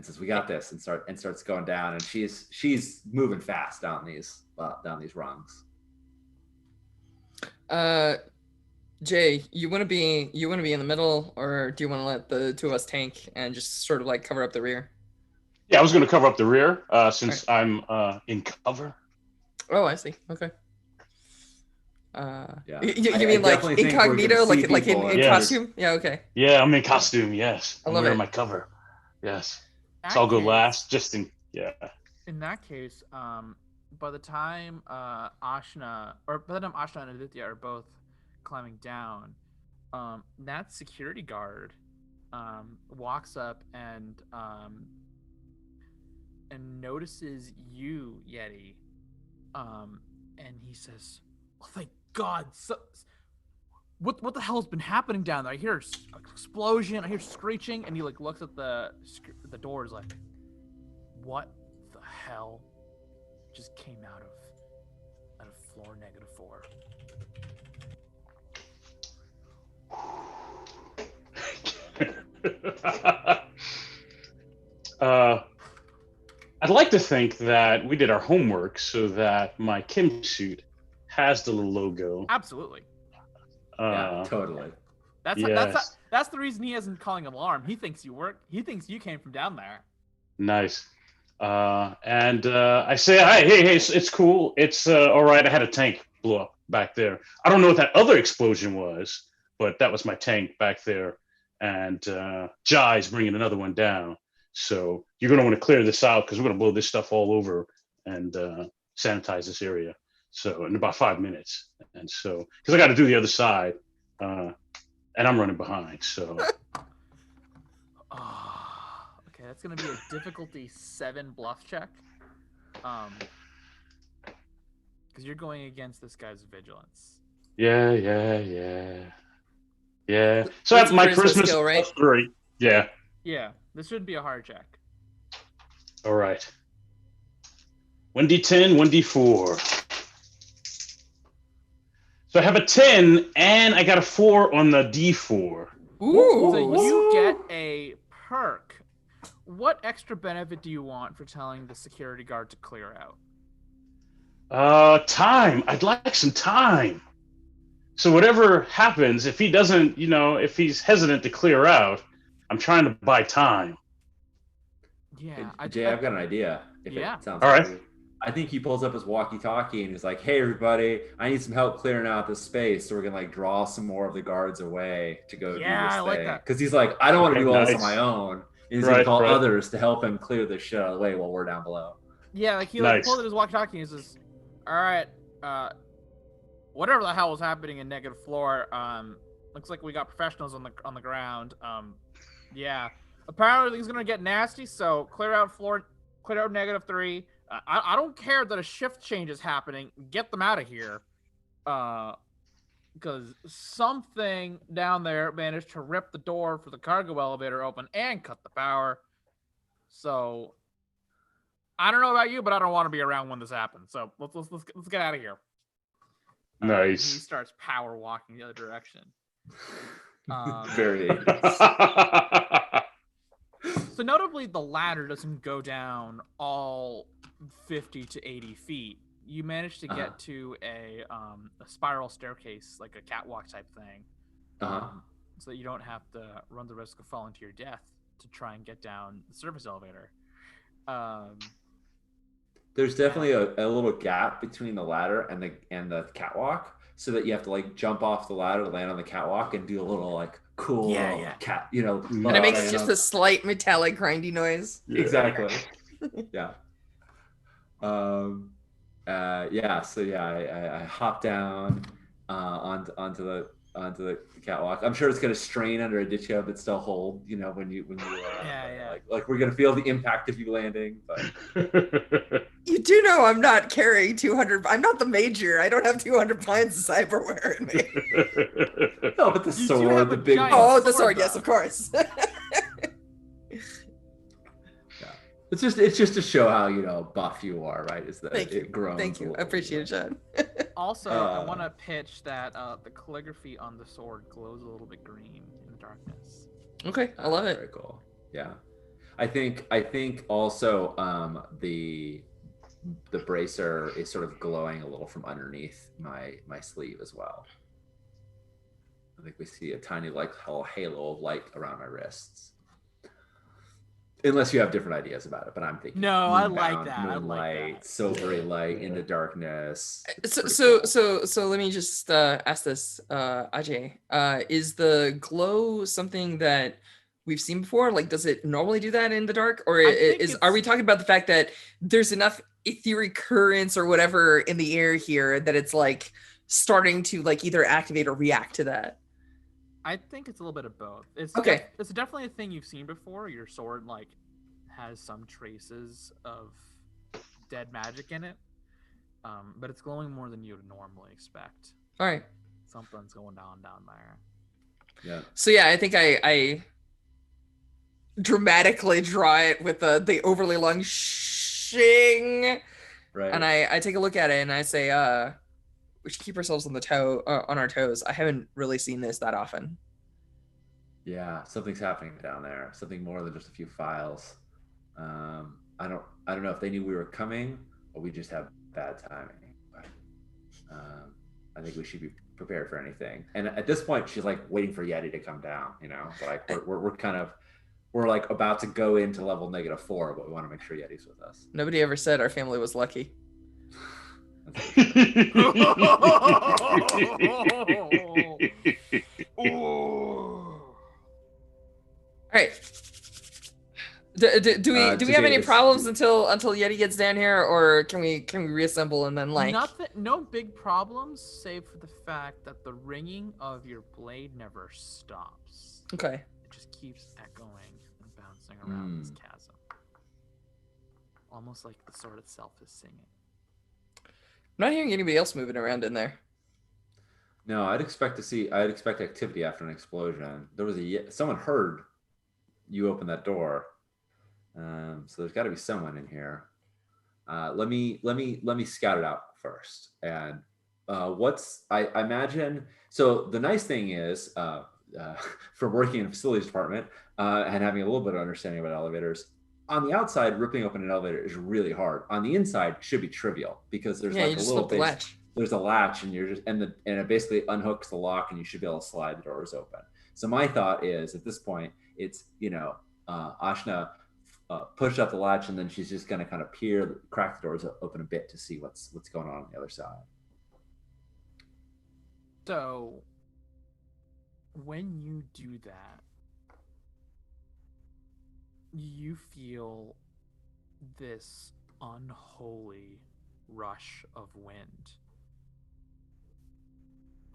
says, "We got this," and starts going down. And she's moving fast down these rungs.
Jay, you want to be in the middle, or do you want to let the two of us tank and just sort of like cover up the rear?
Yeah, I was going to cover up the rear since I'm in cover.
Oh, I see. Okay.
Yeah.
You mean like
definitely think we're
incognito,
gonna see
like in
people
Yes.
costume? Yeah. Okay.
Yeah, I'm in costume. Yes,
I
I'm
love
wearing
it.
my cover. Yes,
In
so I'll
that
go
case-
last. Just in
In that case, by the time Ashna and Aditya are both climbing down, that security guard walks up and notices you, Yeti, and he says, "Oh, thank God! What the hell's been happening down there? I hear an explosion. I hear screeching." And he like looks at the doors like, "What the hell just came out of floor -4?"
I'd like to think that we did our homework so that my Kim suit has the little logo.
Absolutely.
Yeah, totally.
That's the reason he isn't calling an alarm. He thinks you work. He thinks you came from down there.
Nice. And I say, hey, it's cool. It's all right. I had a tank blow up back there. I don't know what that other explosion was, but that was my tank back there. And Jai's bringing another one down. So you're going to want to clear this out because we're going to blow this stuff all over and sanitize this area. So in about 5 minutes. And so, because I got to do the other side and I'm running behind. So.
Okay, that's gonna be a difficulty 7 bluff check. Because you're going against this guy's vigilance.
Yeah. So
That's a
my
charisma
charisma's
skill, right?
+3. Yeah.
Yeah, this should be a hard check.
All right. 1d10, 1d4. So I have a 10 and I got a 4 on the d4.
Ooh.
So you get a perk. What extra benefit do you want for telling the security guard to clear out?
Time. I'd like some time. So whatever happens, if he doesn't, if he's hesitant to clear out, I'm trying to buy time.
Yeah,
Jay, I've got an idea. If
Yeah.
it sounds
All right.
good. I think he pulls up his walkie-talkie and he's like, "Hey, everybody, I need some help clearing out this space, so we're gonna like draw some more of the guards away to go
Yeah,
do this
I like
thing."
that.
Because he's like, "I don't want to
Okay,
do all this on
nice.
my own." And he's gonna
Right,
call
right.
others to help him clear this shit out of the way while we're down below.
Yeah, like he
Nice.
pulled at his walkie-talkie and he says, "All right, whatever the hell was happening in negative floor, looks like we got professionals on the ground. Yeah, apparently things gonna get nasty. So clear out -3. I don't care that a shift change is happening. Get them out of here, because something down there managed to rip the door for the cargo elevator open and cut the power. So I don't know about you, but I don't want to be around when this happens. So let's get out of here." He
Nice.
starts power walking the other direction.
Very.
So notably, the ladder doesn't go down all 50 to 80 feet. You manage to get to a spiral staircase, like a catwalk type thing, so that you don't have to run the risk of falling to your death to try and get down the service elevator.
There's definitely a little gap between the ladder and the catwalk, so that you have to like jump off the ladder, land on the catwalk, and do a little like cool cat,
And it makes just a slight metallic grindy noise.
Exactly. Yeah. I hop down onto the catwalk. I'm sure it's gonna strain under Aditya, but still hold. When you like we're gonna feel the impact of you landing. But
You do know I'm not carrying 200. I'm not the major. I don't have 200 pounds of cyberware in me.
No, but the
You do
sword,
have
the
a
big.
giant
Oh, the
sword,
sword. Yes,
though.
of course.
It's just to show how buff you are, right? Is that
Thank you.
it grows?
Thank you. I appreciate it, John.
Also, I want to pitch that the calligraphy on the sword glows a little bit green in the darkness.
Okay, I love it.
Very cool. Yeah, I think also the bracer is sort of glowing a little from underneath my sleeve as well. I think we see a tiny little halo of light around my wrists. Unless you have different ideas about it, but I'm thinking.
No, I like
moonbound,
that. I like
moonlight,
that.
silvery light in the darkness. It's pretty
So let me just ask this, Ajay. Is the glow something that we've seen before? Like, does it normally do that in the dark, or are we talking about the fact that there's enough etheric currents or whatever in the air here that it's like starting to like either activate or react to that?
I think it's a little bit of both. It's
Okay.
It's definitely a thing you've seen before. Your sword like has some traces of dead magic in it, but it's glowing more than you would normally expect.
All right.
Something's going down there.
Yeah.
So yeah, I think I dramatically draw it with the overly long shing,
Right.
and I take a look at it and I say, we should keep ourselves on our toes. I haven't really seen this that often.
Yeah, something's happening down there. Something more than just a few files. I don't know if they knew we were coming or we just have bad timing. But I think we should be prepared for anything. And at this point, she's like waiting for Yeti to come down. So like we're like about to go into level -4, but we want to make sure Yeti's with us.
Nobody ever said our family was lucky. All right. Do we have any problems until Yeti gets down here, or can we reassemble and then
no big problems, save for the fact that the ringing of your blade never stops.
Okay.
It just keeps echoing and bouncing around this chasm, almost like the sword itself is singing.
I'm not hearing anybody else moving around in there.
No, I'd expect activity after an explosion. There was someone heard you open that door. So there's got to be someone in here. Let me scout it out first. And I imagine. So the nice thing is, from working in a facilities department and having a little bit of understanding about elevators, on the outside, ripping open an elevator is really hard. On the inside, should be trivial because there's
Yeah, you
like a
just
little
flip the
base.
latch.
There's a latch, and you're just and it basically unhooks the lock, and you should be able to slide the doors open. So my thought is, at this point, it's Ashna pushed up the latch, and then she's just going to kind of crack the doors open a bit to see what's going on the other side.
So, when you do that, you feel this unholy rush of wind.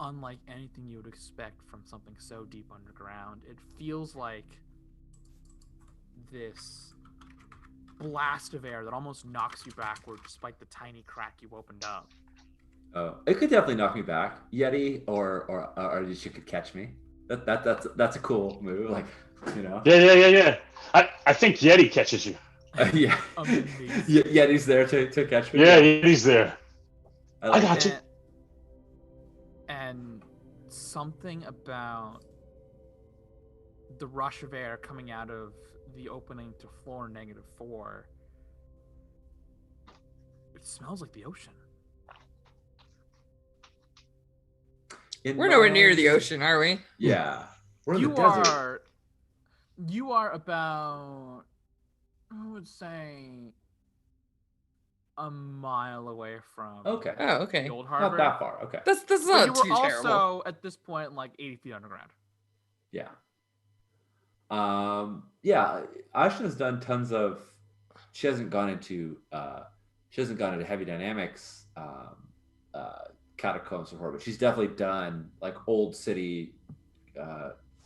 Unlike anything you would expect from something so deep underground, it feels like this blast of air that almost knocks you backward despite the tiny crack you opened up.
It could definitely knock me back, Yeti, or at least you could catch me. That's a cool move, like,
Yeah. I think Yeti catches you.
Yeah,
Amazing.
Yeti's there to catch me.
Yeah, Yeti's there. I got you.
And something about the rush of air coming out of the opening to floor -4, it smells like the ocean.
We're nowhere near the ocean, are we?
Yeah, we're in the desert.
You are about, I would say, a mile away from
Okay.
Oh, okay.
the old harbor.
Not that far. Okay.
That's
But
not
you
too
were also
terrible.
at this point like 80 feet underground.
Yeah. Yeah. Ashna's done tons of. She hasn't gone into heavy dynamics catacombs before, but she's definitely done like old city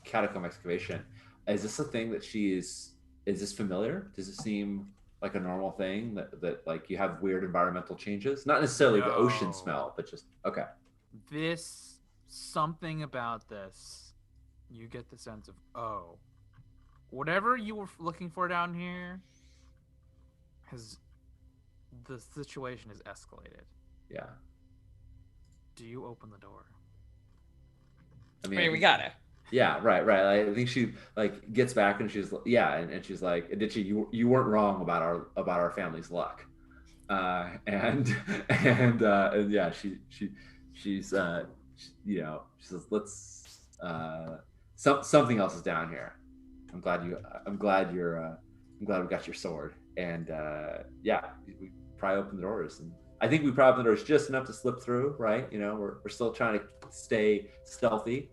catacomb excavation. Is this a thing that is this familiar? Does it seem like a normal thing that like you have weird environmental changes? Not necessarily the ocean
No.
smell, but just okay.
Something about this, you get the sense of, oh, whatever you were looking for down here the situation has escalated.
Yeah.
Do you open the door?
I
I
mean,
mean, we gotta.
Yeah, right. I think she like gets back and she's and she's like, Adichie, you weren't wrong about our family's luck, and yeah, she says let's something else is down here. I'm glad we got your sword, and we probably open the doors, and I think we probably open the doors just enough to slip through, right? We're still trying to stay stealthy.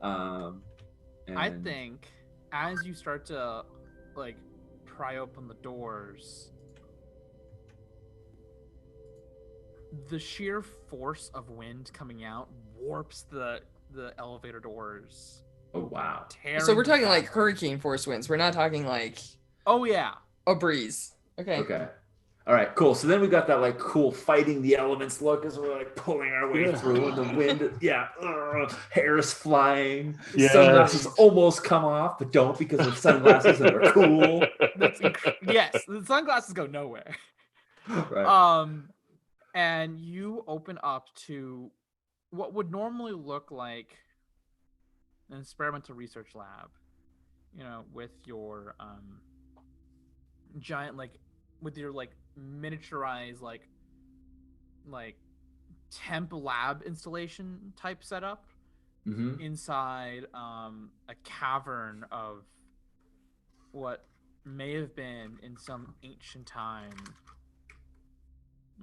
I think as you start to like pry open the doors, the sheer force of wind coming out warps the elevator doors.
Oh wow!
So we're talking like
back.
hurricane force winds. We're not talking like
Oh yeah.
a breeze. Okay.
Okay. All right, cool. So then we got that like cool fighting the elements look as we're like pulling our way through, and the wind, hair is flying.
Yeah.
Sunglasses almost come off, but don't because they're sunglasses and they're cool.
Yes, the sunglasses go nowhere.
Right.
And you open up to what would normally look like an experimental research lab, with your giant with your miniaturized like temp lab installation type setup
Mm-hmm.
inside a cavern of what may have been in some ancient time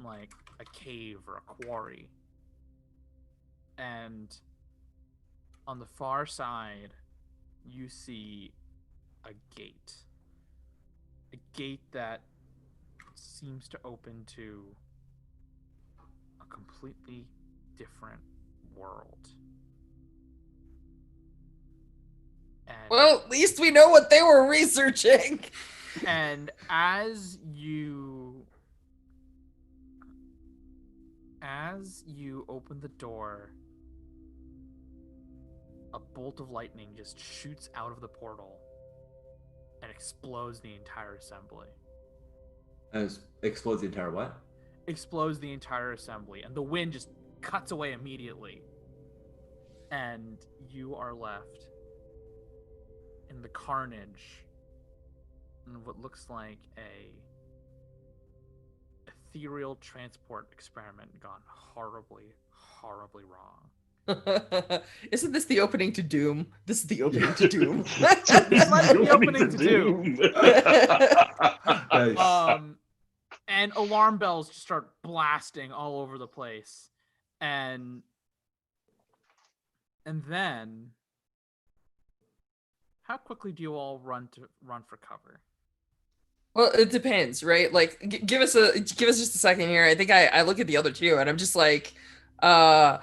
like a cave or a quarry. And on the far side you see a gate that seems to open to a completely different world. And,
Well, at least we know what they were researching.
and as you open the door, a bolt of lightning just shoots out of the portal and explodes the entire assembly.
As explodes the entire what?
Explodes the entire assembly, and the wind just cuts away immediately. And you are left in the carnage in what looks like a ethereal transport experiment gone horribly, horribly wrong.
Isn't this the opening to Doom? This is the opening to Doom.
This might be the opening to Doom.
Nice.
And alarm bells just start blasting all over the place. And then how quickly do you all run for cover?
Well, it depends, right? Like, give us just a second here. I think I look at the other two, and I'm just like, Ashna,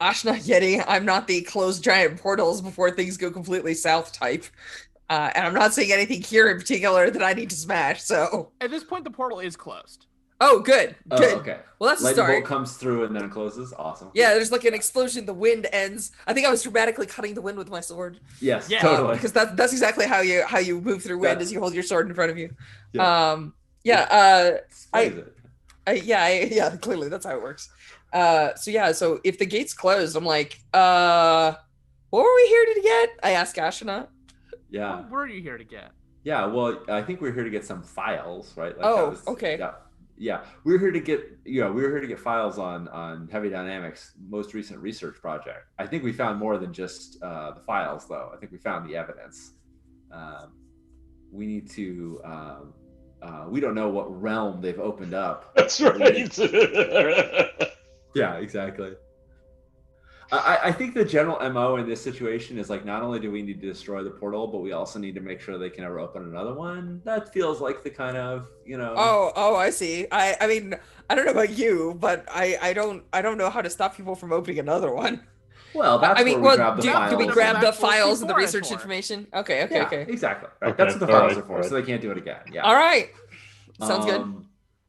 Yeti, I'm not the close giant portals before things go completely south type. And I'm not seeing anything here in particular that I need to smash. So
At this point, the portal is closed.
oh, good.
Oh, okay.
Well, that's a
Lightning
start.
bolt comes through and then closes. Awesome.
Yeah, there's like an explosion. The wind ends. I think I was dramatically cutting the wind with my sword.
Yes,
Yeah,
totally.
Because that's exactly how you move through wind,
Yeah.
is you hold your sword in front of you.
Yeah.
I- yeah, clearly that's how it works. So if the gates closed, I'm like, what were we here to get? I ask Ashina.
Yeah.
What were you here to get?
Yeah, well, I think we're here to get some files, right? Like
Oh, okay.
Yeah, we're here to get files on Heavy Dynamics' most recent research project. I think we found more than just the files, though. I think we found the evidence. We need to. We don't know what realm they've opened up.
That's right.
Yeah, exactly. I think the general MO in this situation is like, not only do we need to destroy the portal, but we also need to make sure they can never open another one. That feels like the kind of,
Oh, I see. I mean, I don't know about you, but I don't know how to stop people from opening another one.
Well, that's
I mean,
where we grab the
do
files.
we grab the
That's what
files and the
C4 is
research
for.
information? Okay.
Yeah, exactly. Right.
Okay,
That's what the
all
files
right,
are for,
all right.
so they can't do it again. Yeah.
All right. Sounds good.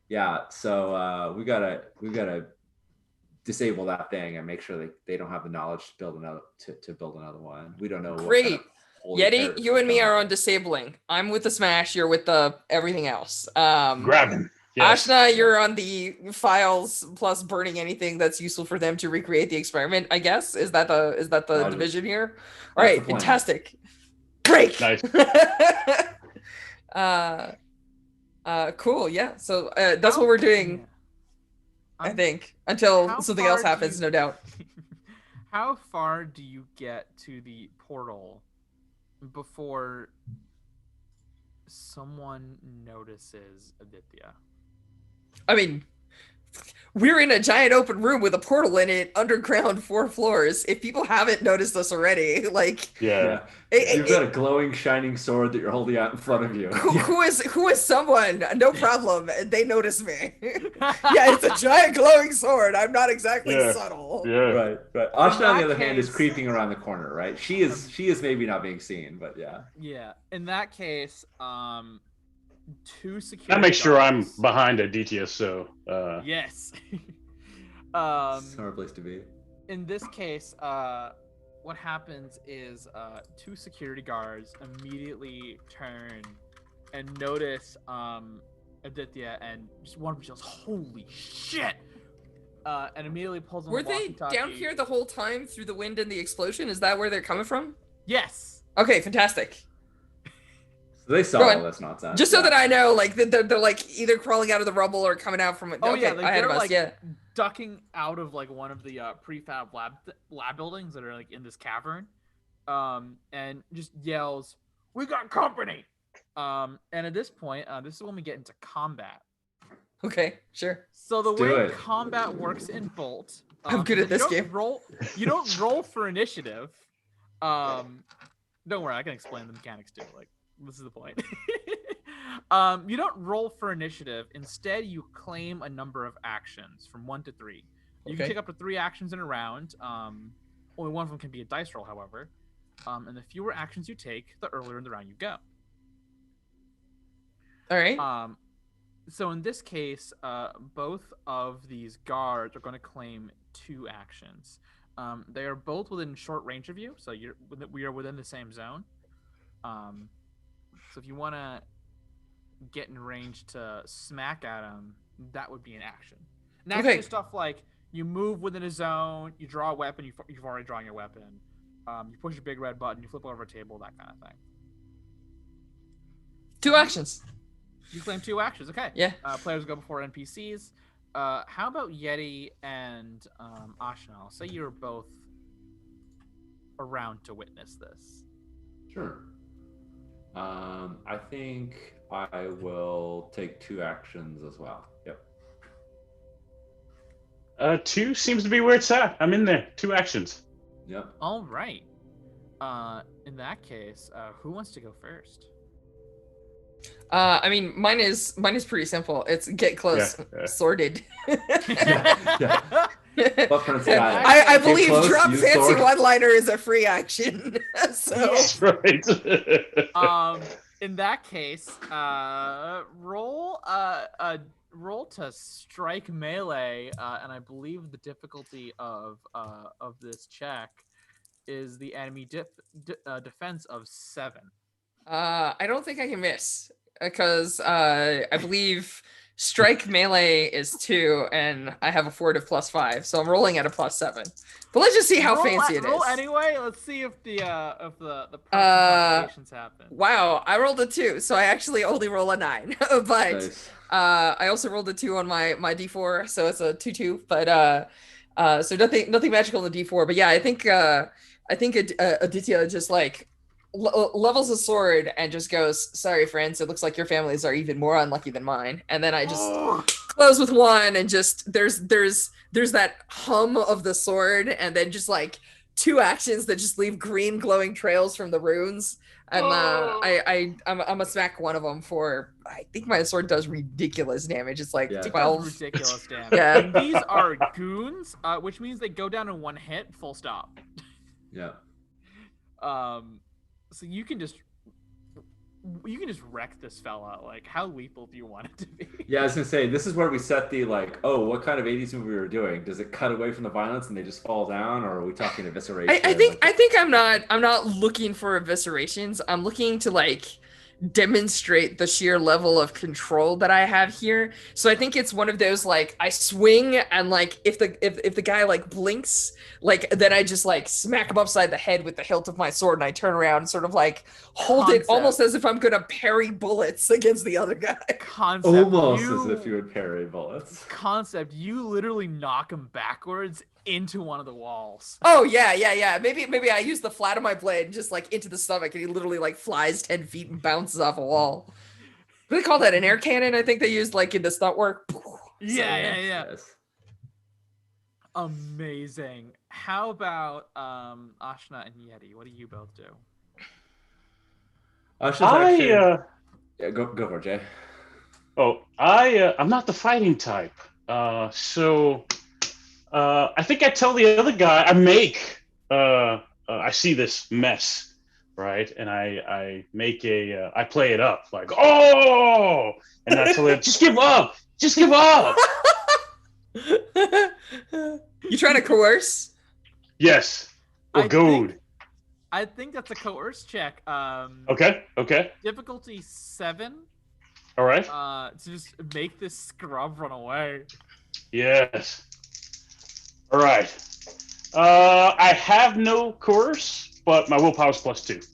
Yeah. So we gotta disable that thing and make sure they don't have the knowledge to build another one. We don't know.
Great.
Holy
Yeti,
terrors
you and me
coming.
are on disabling. I'm with the smash. You're with the everything else.
Grab him. Yes.
Ashna, you're on the files plus burning anything that's useful for them to recreate the experiment. I guess is that the
Roger.
division here? All
That's
right,
the plan.
fantastic. Break.
Nice.
Cool. Yeah. So that's what we're doing. I
I'm-
think until
How
something
far
else
do
happens,
you-
no doubt.
How far do you get to the portal before someone notices Aditya?
I mean, we're in a giant open room with a portal in it, underground, 4 floors. If people haven't noticed us already, like,
Yeah.
You've got a glowing, shining sword that you're holding out in front of you.
who is someone? No problem. They notice me. Yeah, it's a giant glowing sword. I'm not exactly
Yeah.
subtle.
Yeah.
Right. Ashna, on
that
the other hand, is
case-
creeping around the corner. Right. She is maybe not being seen, but yeah.
Yeah. In that case, 2 security.
That makes sure I'm
guards-
behind Aditya, so
Yes.
Smart place to be.
In this case, what happens is 2 security guards immediately turn and notice Aditya, and just one of them yells, "Holy shit!" And immediately pulls on
Were
the
they
walkie-talkie.
down here the whole time through the wind and the explosion? Is that where they're coming from?
Yes.
Okay, fantastic.
So they saw
Go
all
on.
this nonsense.
Just so
yeah.
that I know, like, they're like either crawling out of the rubble or coming out from.
Oh
Okay,
yeah, like
ahead
they're
of us.
like
Yeah.
ducking out of like one of the prefab lab buildings that are like in this cavern, and just yells, "We got company!" And at this point, this is when we get into combat.
Okay, sure.
So the
Let's do
way
it.
combat works in Bolt,
I'm good at this
you don't
game.
You don't roll for initiative. Don't worry, I can explain the mechanics too. Like, this is the point. You don't roll for initiative. Instead, you claim a number of actions from 1 to 3. You can
Okay.
take up to 3 actions in a round. Only one of them can be a dice roll, however. And the fewer actions you take, the earlier in the round you go.
All right.
So in this case, both of these guards are going to claim 2 actions. They are both within short range of you, so we are within the same zone. So if you want to get in range to smack at them, that would be an action. And action is stuff like you move within a zone, you draw a weapon, you've already drawn your weapon. You push a big red button, you flip over a table, that kind of thing.
2 actions.
You claim 2 actions, okay.
Yeah.
Players go before NPCs. How about Yeti and Ashnal? Say you're both around to witness this.
Sure. I think I will take 2 actions as well. Yep.
2 seems to be where it's at. I'm in there. 2 actions.
Yep.
All right. In that case, who wants to go first?
I mean, mine is pretty simple. It's get close, sorted.
Yeah.
I believe
close,
drop
use
fancy
sword.
one-liner is a free action. So
That's right.
In that case, roll to strike melee, and I believe the difficulty of this check is the enemy defense of 7.
I don't think I can miss because I believe strike melee is 2 and I have a fort of +5, so I'm rolling at a +7. But let's just see how fancy it is.
Roll anyway. Let's see if the complications happen.
Wow, I rolled a 2, so I actually only roll a 9. But
Nice.
I also rolled a 2 on my d4, so it's a 2/2. But so nothing magical in the d4. But yeah, I think Aditya just like levels a sword and just goes, "Sorry, friends. It looks like your families are even more unlucky than mine." And then I just close with 1, and just there's that hum of the sword, and then just like 2 actions that just leave green glowing trails from the runes. And I'm gonna smack one of them for, I think my sword does ridiculous damage. It's like 12.
Ridiculous damage.
Yeah.
And these are goons, which means they go down in 1 hit, full stop.
Yeah.
So you can just wreck this fella. Like, how lethal do you want it to be?
Yeah, I was gonna say, this is where we set the like, oh, what kind of 80s movie we're doing? Does it cut away from the violence and they just fall down, or are we talking evisceration?
I think I'm not looking for eviscerations. I'm looking to like demonstrate the sheer level of control that I have here. So I think it's one of those like I swing, and like if the guy like blinks, like then I just like smack him upside the head with the hilt of my sword, and I turn around and sort of like hold it almost as if I'm gonna parry bullets against the other guy.
Almost as if you would parry bullets.
You literally knock him backwards into one of the walls.
Oh yeah. Maybe I use the flat of my blade and just like into the stomach, and he literally like flies 10 feet and bounces off a wall. What do they call that? An air cannon? I think they used like in the stunt work.
Yeah.
Yes.
Amazing. How about Ashna and Yeti? What do you both do?
Go for it, Jay.
I'm not the fighting type. So I think I tell the other guy, I see this mess, right? And I make I play it up like, oh, and I tell him, just give up.
You trying to coerce?
Yes. Or goad.
I think that's a coerce check.
Okay.
Difficulty 7.
All right.
To just make this scrub run away.
Yes. All right. I have no coerce, but my willpower is +2.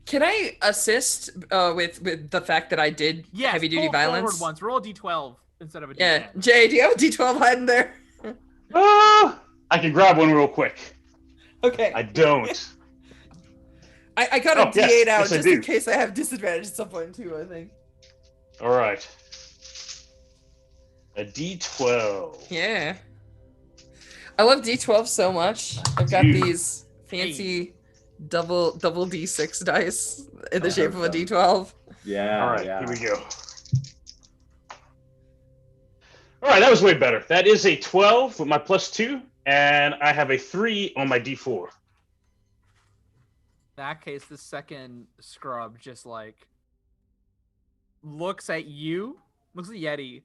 Can I assist with the fact that I did heavy duty violence?
Once. Roll a d12 instead of a d10.
Yeah, Jay, do you have a d12 hiding there?
I can grab one real quick.
Okay.
I don't.
I got a d8 out
yes,
just in case I have disadvantage at some point too, I think.
All right. A d12.
Yeah. I love d12 so much. I've got these fancy double d6 dice in the shape of a d12.
Yeah.
All right, here we go. All right, that was way better. That is a 12 with my +2, and I have a 3 on my d4.
In that case, the second scrub just like looks at you, looks at Yeti,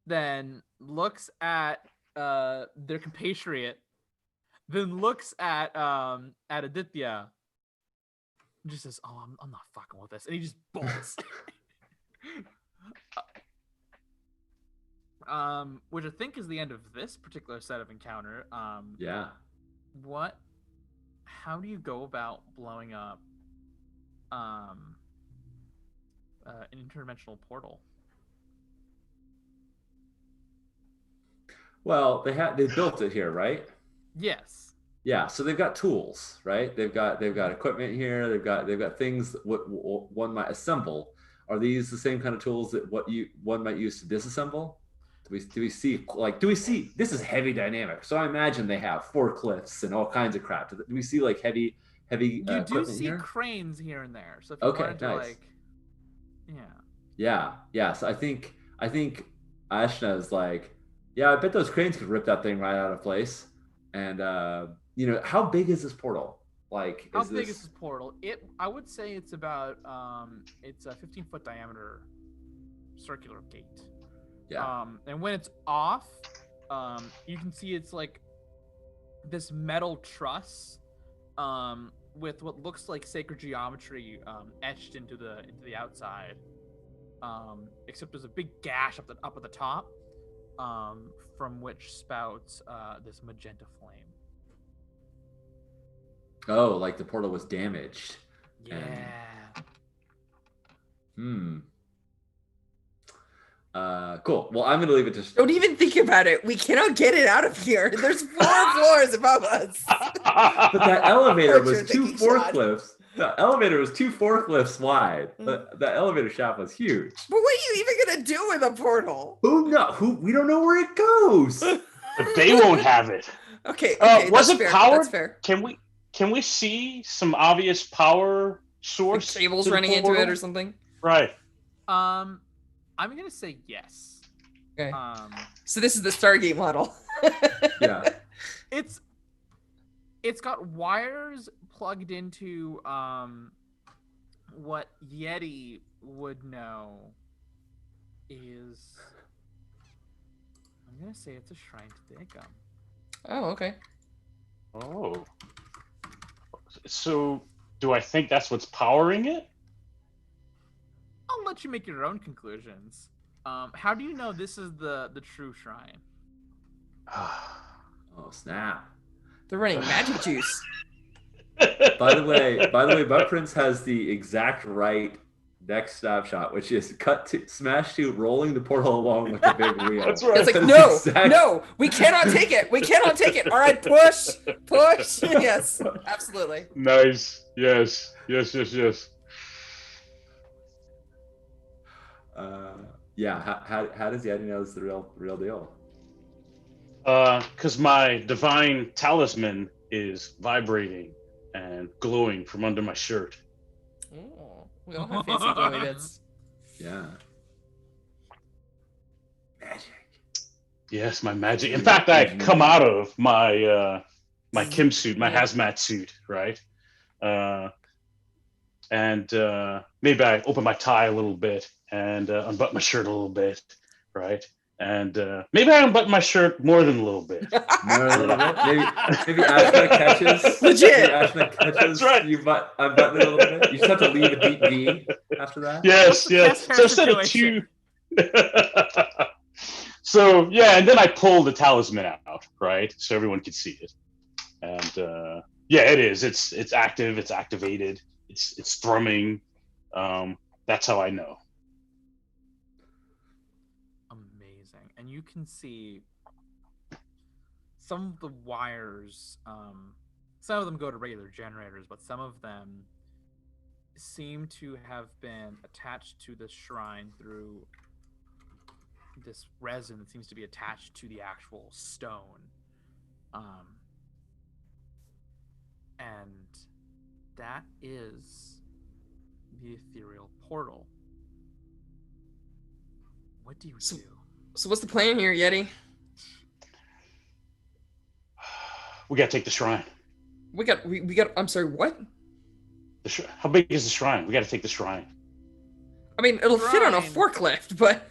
then looks at their compatriot, then looks at Aditya and just says, "Oh, I'm not fucking with this," and he just bolts. Which I think is the end of this particular set of encounter.
Yeah.
How do you go about blowing up an interdimensional portal?
Well, they built it here, right?
Yes.
Yeah, so they've got tools, right? They've got equipment here. They've got things that what one might assemble. Are these the same kind of tools that one might use to disassemble? Do we see this is heavy dynamic? So I imagine they have forklifts and all kinds of crap. Do we see like heavy?
You do
equipment
see
here?
cranes here and there. So if you
Okay,
wanted to
nice. Yeah. So I think Ashna is like, yeah, I bet those cranes could rip that thing right out of place. And how big is this portal? Like,
How big is this portal? I would say it's about it's a 15-foot diameter circular gate.
Yeah.
And when it's off, you can see it's like this metal truss with what looks like sacred geometry etched into the outside. Except there's a big gash up at the top, from which spouts this magenta flame.
Oh, like the portal was damaged.
Yeah.
Cool. Well, I'm gonna leave it to.
Don't even think about it. We cannot get it out of here. There's 4 floors above us.
But that elevator
What you're
was 2
thinking, Sean.
forklifts. The elevator was 2 forklifts wide. The elevator shaft was huge.
But what are you even gonna do with a portal?
We don't know where it goes.
But they won't have it.
Okay,
Was
that's
it
fair.
powered?
That's fair.
Can we see some obvious power
Like
source?
cables
to the
running into
portal?
it or something.
Right.
I'm gonna say yes.
Okay. So this is the Stargate model.
Yeah.
It's got wires plugged into what Yeti would know is, I'm gonna say it's a shrine to Dagum.
Oh, okay.
Oh. So, do I think that's what's powering it?
I'll let you make your own conclusions. How do you know this is the true shrine?
Oh snap!
They're running magic juice.
By the way, Butt Prince has the exact right next snapshot, which is cut to Smash 2 rolling the portal along with the big wheel.
That's right.
It's like,
That's
no, no, we cannot take it. We cannot take it. All right, push. Yes, absolutely.
Nice. Yes.
Yeah. How does Yeti know it's the real deal?
Because my divine talisman is vibrating and glowing from under my shirt.
Oh, we all have fancy glowy bits.
Yeah. Magic.
Yes, my magic. In fact, I come out of my my Kim suit, my
Yeah.
hazmat suit, right? And maybe I open my tie a little bit and unbutton my shirt a little bit, right? And maybe I unbutton my shirt more than a little bit.
Maybe Ashna catches.
Legit.
Maybe Ashna catches.
That's right.
You unbutton it a little bit. You just have to leave a deep V after that.
Yes.
Chest hair
So instead of two.
situation.
So yeah, and then I pull the talisman out, right? So everyone can see it. And yeah, it is. It's active. It's activated. It's thrumming. That's how I know.
Amazing. And you can see some of the wires, some of them go to regular generators, but some of them seem to have been attached to the shrine through this resin that seems to be attached to the actual stone. And that is the ethereal portal. What do you
So-
do?
So what's the plan here, Yeti?
We gotta take the shrine.
We got. I'm sorry. What?
How big is the shrine? We gotta take the shrine.
I mean, it'll fit on a
Shrine.
forklift, but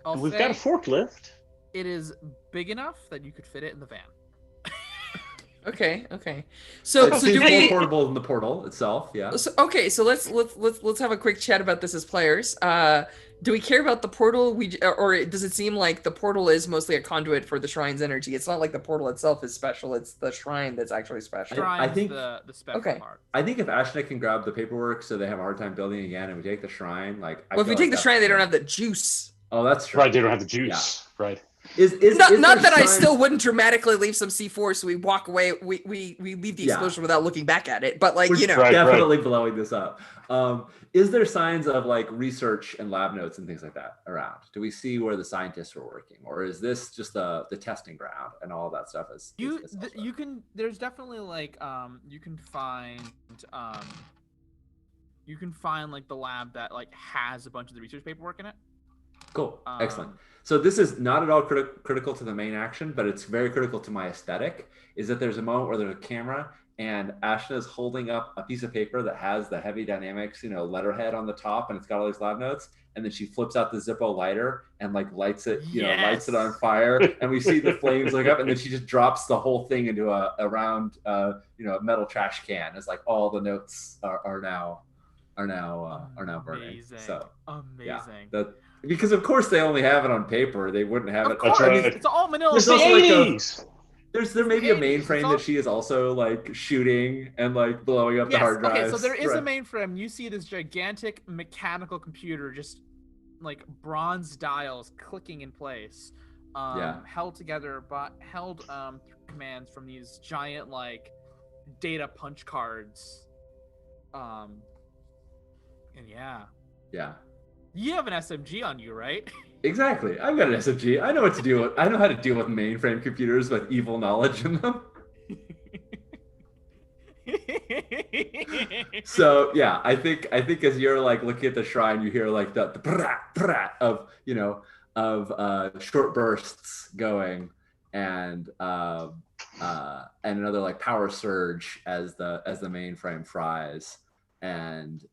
I'll
We've
say-
got a forklift.
It is big enough that you could fit it in the van.
Okay. So
It
so
seems
do
more
we?
portable than the portal itself. Yeah.
So, okay, so let's have a quick chat about this as players. Do we care about the portal? Or does it seem like the portal is mostly a conduit for the shrine's energy? It's not like the portal itself is special. It's the shrine that's actually special.
Shrine's
think-
the special
Okay.
part.
I think if Ashna can grab the paperwork so they have a hard time building again, and we take the shrine, like.
Well, if we take the shrine, they don't have the juice.
Oh, that's true.
Right, they don't have the juice. Right.
Is
Not
there
that I
shrine-
still wouldn't dramatically leave some C4, so we walk away. We leave the
Yeah.
explosion without looking back at it. But like
We're
you know,
Right.
definitely blowing this up. Is there signs of like research and lab notes and things like that around? Do we see where the scientists are working, or is this just the testing ground and all that stuff is
You can there's definitely like you can find like the lab that like has a bunch of the research paperwork in it.
Cool, excellent.
Um,
So this is not at all critical to the main action, but it's very critical to my aesthetic. Is that there's a moment where there's a camera and Ashna is holding up a piece of paper that has the Heavy Dynamics, letterhead on the top, and it's got all these lab notes. And then she flips out the Zippo lighter and like lights it, lights it on fire, and we see the flames look up, and then she just drops the whole thing into a round, metal trash can. It's like all the notes are now burning.
Amazing.
So
amazing.
that. Because of course they only have it on paper. They wouldn't have
Of
it.
course,
That's right.
it's all manila.
It's the
also like a-
80s.
There may be a
80s,
mainframe
it's all-
that she is also like shooting and like blowing up the
Yes,
hard drives.
okay, so there is
Right.
a mainframe. You see this gigantic mechanical computer, just like bronze dials clicking in place,
Yeah.
held together, but held through commands from these giant like data punch cards. And yeah,
Yeah,
you have an SMG on you, right?
exactly. I've got an SMG. I know what to do. I know how to deal with mainframe computers with evil knowledge in them. So yeah, I think as you're like looking at the shrine, you hear like the brat brat of short bursts going, and another like power surge as the mainframe fries, and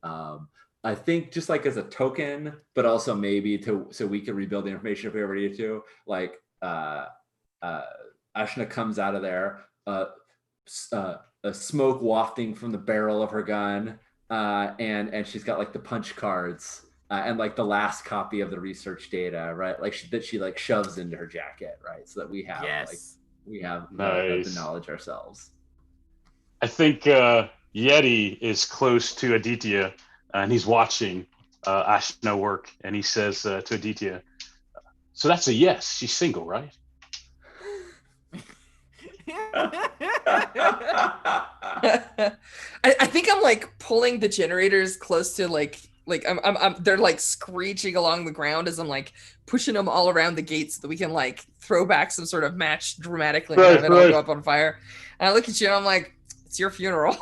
I think just like as a token, but also maybe so we can rebuild the information if we ever need to. Like Ashna comes out of there, a smoke wafting from the barrel of her gun, and she's got like the punch cards and like the last copy of the research data, right? Like she like shoves into her jacket, right? So that we have
Nice.
the knowledge ourselves.
I think Yeti is close to Aditya, and he's watching Ashna work, and he says to Aditya, "So that's a yes. She's single, right?"
I think I'm like pulling the generators close to like I'm they're like screeching along the ground as I'm like pushing them all around the gate so that we can like throw back some sort of match dramatically and have it all go up on fire. And I look at you and I'm like, it's your funeral.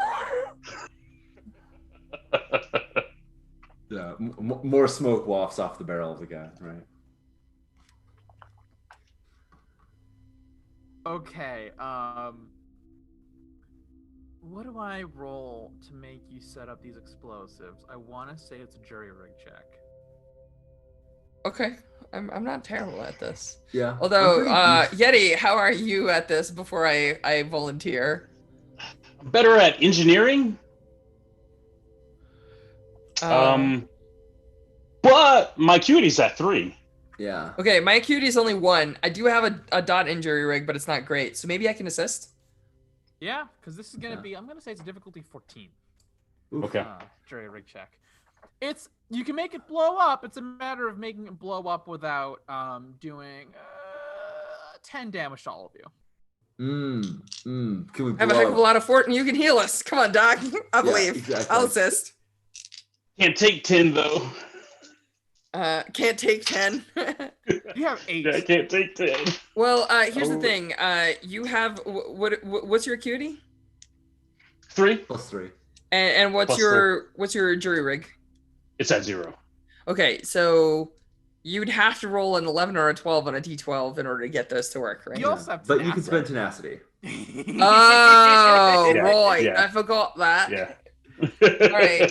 Yeah, more smoke wafts off the barrel of the gun, right?
Okay, what do I roll to make you set up these explosives? I want to say it's a jury rig check.
Okay, I'm not terrible at this.
Yeah.
Although,
I'm pretty
Yeti, how are you at this before I volunteer?
I'm better at engineering, but my acuity's at 3.
Yeah.
Okay, my acuity is only 1. I do have a dot injury rig, but it's not great. So maybe I can assist.
Yeah, because this is gonna
Yeah.
be. I'm gonna say it's a difficulty 14.
Oof.
Okay.
Jury rig check. You can make it blow up. It's a matter of making it blow up without doing 10 damage to all of you.
Can we
I have a heck of a lot of fort, and you can heal us. Come on, Doc. I believe.
exactly.
I'll assist.
Can't take 10 though.
Can't take 10.
You have 8.
I can't take 10.
Well, here's the
Oh.
thing. You have what's your acuity?
3.
+3.
And what's
Plus
your jury rig?
It's at 0.
Okay, so you'd have to roll an 11 or a 12 on a d12 in order to get this to work, right?
You also have
But you can spend
tenacity.
tenacity.
Oh,
Yeah,
right.
yeah.
I forgot that.
Yeah.
All right,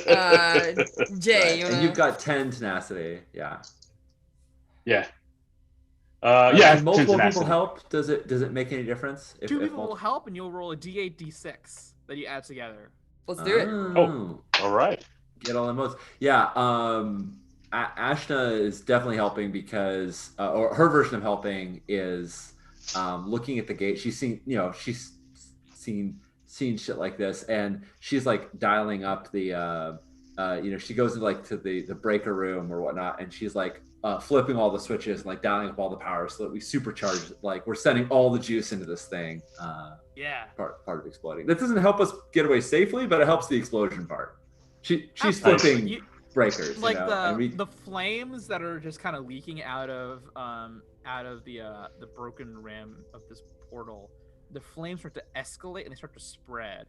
Jay, you
And
wanna...
you've got 10 tenacity. Yeah.
Yeah. Yeah,
Can multiple people
tenacity.
help? Does it make any difference?
Two people will help, and you'll roll a d8, d6 that you add together.
Let's do it.
Oh, all right.
Get all the modes. Yeah. Ashna is definitely helping because, or her version of helping is looking at the gate. She's seen shit like this, and she's like dialing up the, she goes to the breaker room or whatnot, and she's like flipping all the switches and like dialing up all the power so that we supercharge. Like we're sending all the juice into this thing.
Yeah.
Part of exploding. That doesn't help us get away safely, but it helps the explosion part. She's flipping breakers,
like
the
flames that are just kind of leaking out of the broken rim of this portal. The flames start to escalate and they start to spread.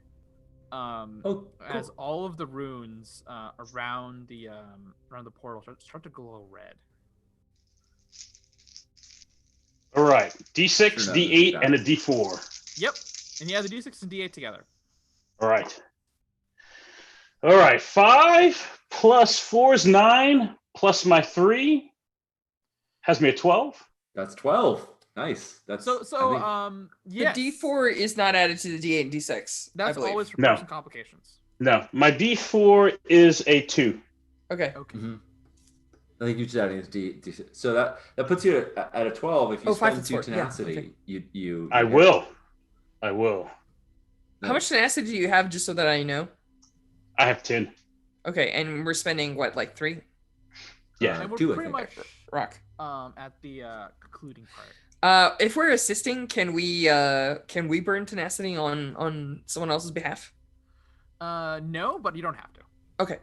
Cool.
As all of the runes around the portal start to glow red.
All right. D6,
Sure
D8,
does.
and a D4.
Yep, and you have the d6 and d8 together.
All right. All right. 5 plus 4 is 9, plus my 3 has me at 12.
That's 12. Nice. That's
So yes.
The D4 is not added to the D8 and D6. I
That's
believe.
always for
No.
person complications.
No, my D4 is a 2.
Okay.
Okay.
Mhm. I think you just adding D. So that puts you at a 12. If you
5
spend
and
2
4. Yeah,
tenacity,
okay.
you
I
get-
will. I will.
How much tenacity do you have, just so that I know?
I have 10.
Okay, and we're spending what, like 3?
Yeah.
And we're
2, I
pretty
think.
much
Rock.
at the concluding part.
If we're assisting, can we burn tenacity on someone else's behalf?
No, but you don't have to.
Okay.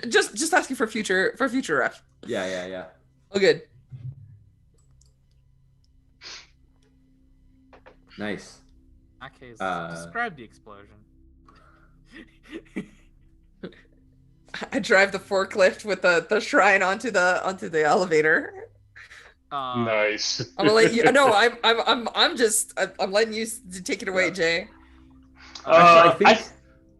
Just asking for future ref.
Yeah.
Oh, good.
Nice.
In that case, describe the explosion.
I drive the forklift with the shrine onto the elevator.
Nice.
I'm gonna let you. No, I'm letting you take it away,
Yeah.
Jay.
Actually, I think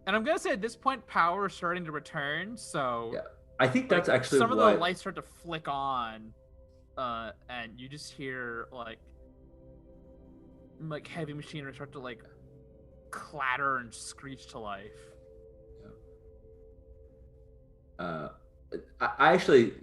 And I'm gonna say at this point, power is starting to return. So
Yeah. I think that's actually
some of
what
the lights start to flick on, and you just hear like heavy machinery start to like clatter and screech to life.
I actually,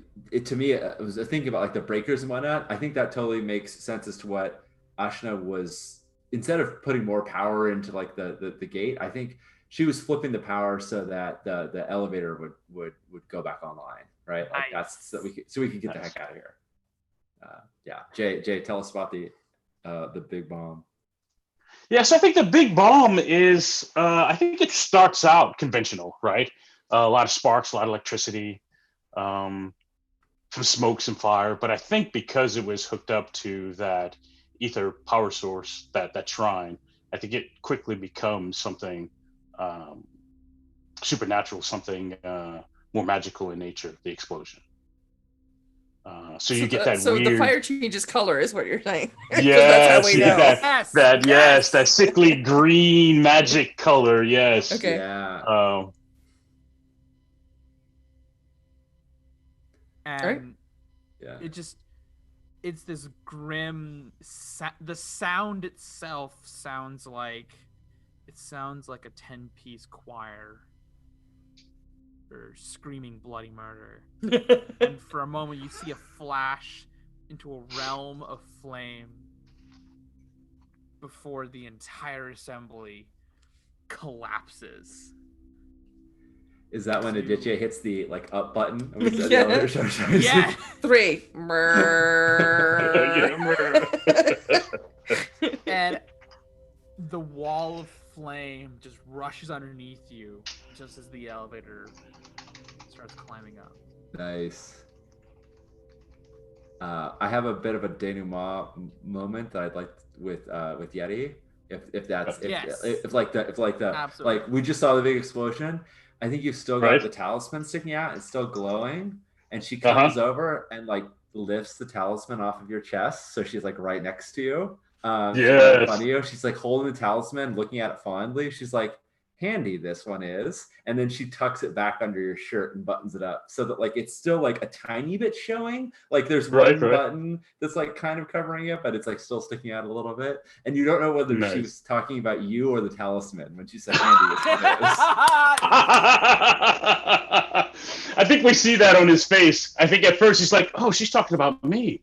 to me, I was thinking about like the breakers and whatnot. I think that totally makes sense as to what Ashna was, instead of putting more power into like the gate, I think she was flipping the power so that the elevator would go back online, right? Like that's so we can get the heck out of here. Yeah, Jay, tell us about the big bomb.
Yeah, so I think the big bomb is, I think it starts out conventional, right? A lot of sparks, a lot of electricity, some smoke, some fire. But I think because it was hooked up to that ether power source, that shrine, I think it quickly becomes something supernatural, something more magical in nature, the explosion. So you get that weird...
the fire changes color is what you're saying.
Yes,
that's how we know.
Yes, that sickly green magic color. Yes.
Okay.
Yeah.
And
Yeah.
it's this grim. The sound itself sounds like a 10-piece choir. Or screaming bloody murder. And for a moment you see a flash into a realm of flame before the entire assembly collapses.
Is that when Aditya hits the like up button?
Yeah.
Yeah.
3.
And the wall of flame just rushes underneath you just as the elevator starts climbing up.
Nice. I have a bit of a denouement moment that I'd like with Yeti. If
Absolutely.
like we just saw the big explosion. I think you've still got
Right.
the talisman sticking out. It's still glowing, and she comes over and like lifts the talisman off of your chest, so she's like right next to you. She's right in front of you. She's like holding the talisman, looking at it fondly. She's like, handy this one is. And then she tucks it back under your shirt and buttons it up so that like it's still like a tiny bit showing. Like there's one button that's like kind of covering it, but it's like still sticking out a little bit. And you don't know whether she was talking about you or the talisman when she said handy.
I think we see that on his face. I think at first he's like, "Oh, she's talking about me."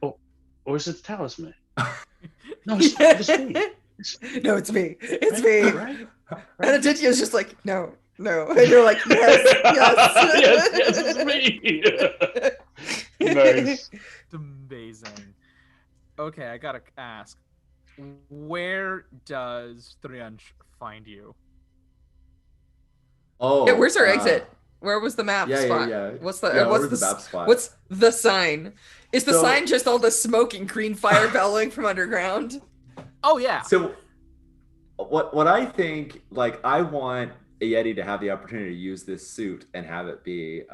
Oh, or is it the talisman? No, it's me.
No, it's me. It's me.
Right?
And Aditya's just like, no. And you're like, yes.
yes, it's me. Nice.
It's amazing. Okay, I gotta ask, where does Thrianch find you?
Oh,
yeah, where's our exit? Where was the map spot?
Yeah.
What's
the map spot?
What's the sign? Is the sign just all the smoke and green fire bellowing from underground?
Oh yeah.
So what I think, like, I want a Yeti to have the opportunity to use this suit and have it be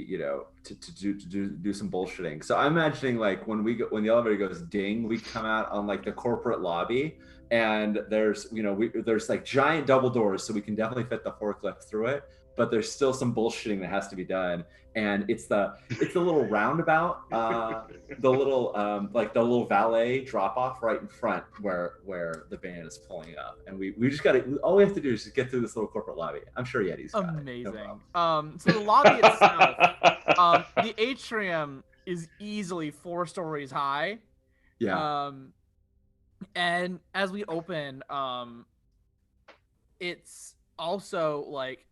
you know, to do some bullshitting. So I'm imagining like when the elevator goes ding, we come out on like the corporate lobby, and there's, you know, there's like giant double doors, so we can definitely fit the forklift through it, but there's still some bullshitting that has to be done. And it's the little roundabout, the little valet drop off right in front where the van is pulling up, and we just all we have to do is just get through this little corporate lobby. I'm sure Yeti's got
amazing.
It.
So the lobby itself, the atrium is easily 4 stories high.
Yeah.
And as we open, it's also like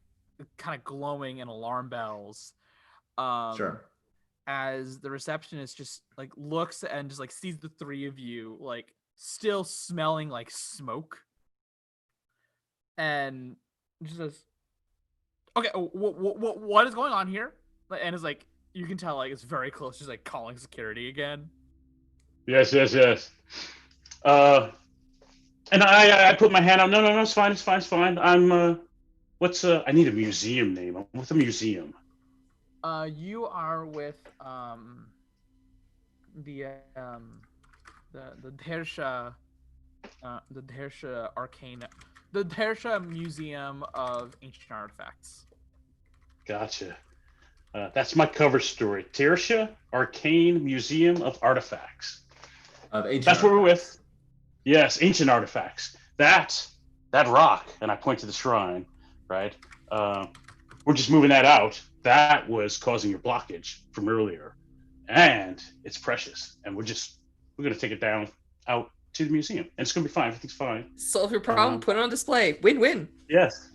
kind of glowing in alarm bells.
Sure.
As the receptionist just like looks and just like sees the 3 of you like still smelling like smoke, and just says, "Okay, what is going on here?" And it's like, you can tell like it's very close. She's like calling security again.
Yes. And I put my hand out. No, it's fine. I'm I need a museum name. I'm with a museum.
You are with the Dersha Arcana, the Dersha Museum of Ancient Artifacts.
Gotcha. That's my cover story. Tersha Arcane Museum of Artifacts. That's what we're with. Yes, ancient artifacts. That rock, and I point to the shrine, right? We're just moving that out. That was causing your blockage from earlier, and it's precious. And we're gonna take it out to the museum, and it's gonna be fine. Everything's fine.
Solve your problem. Put it on display. Win-win.
Yes.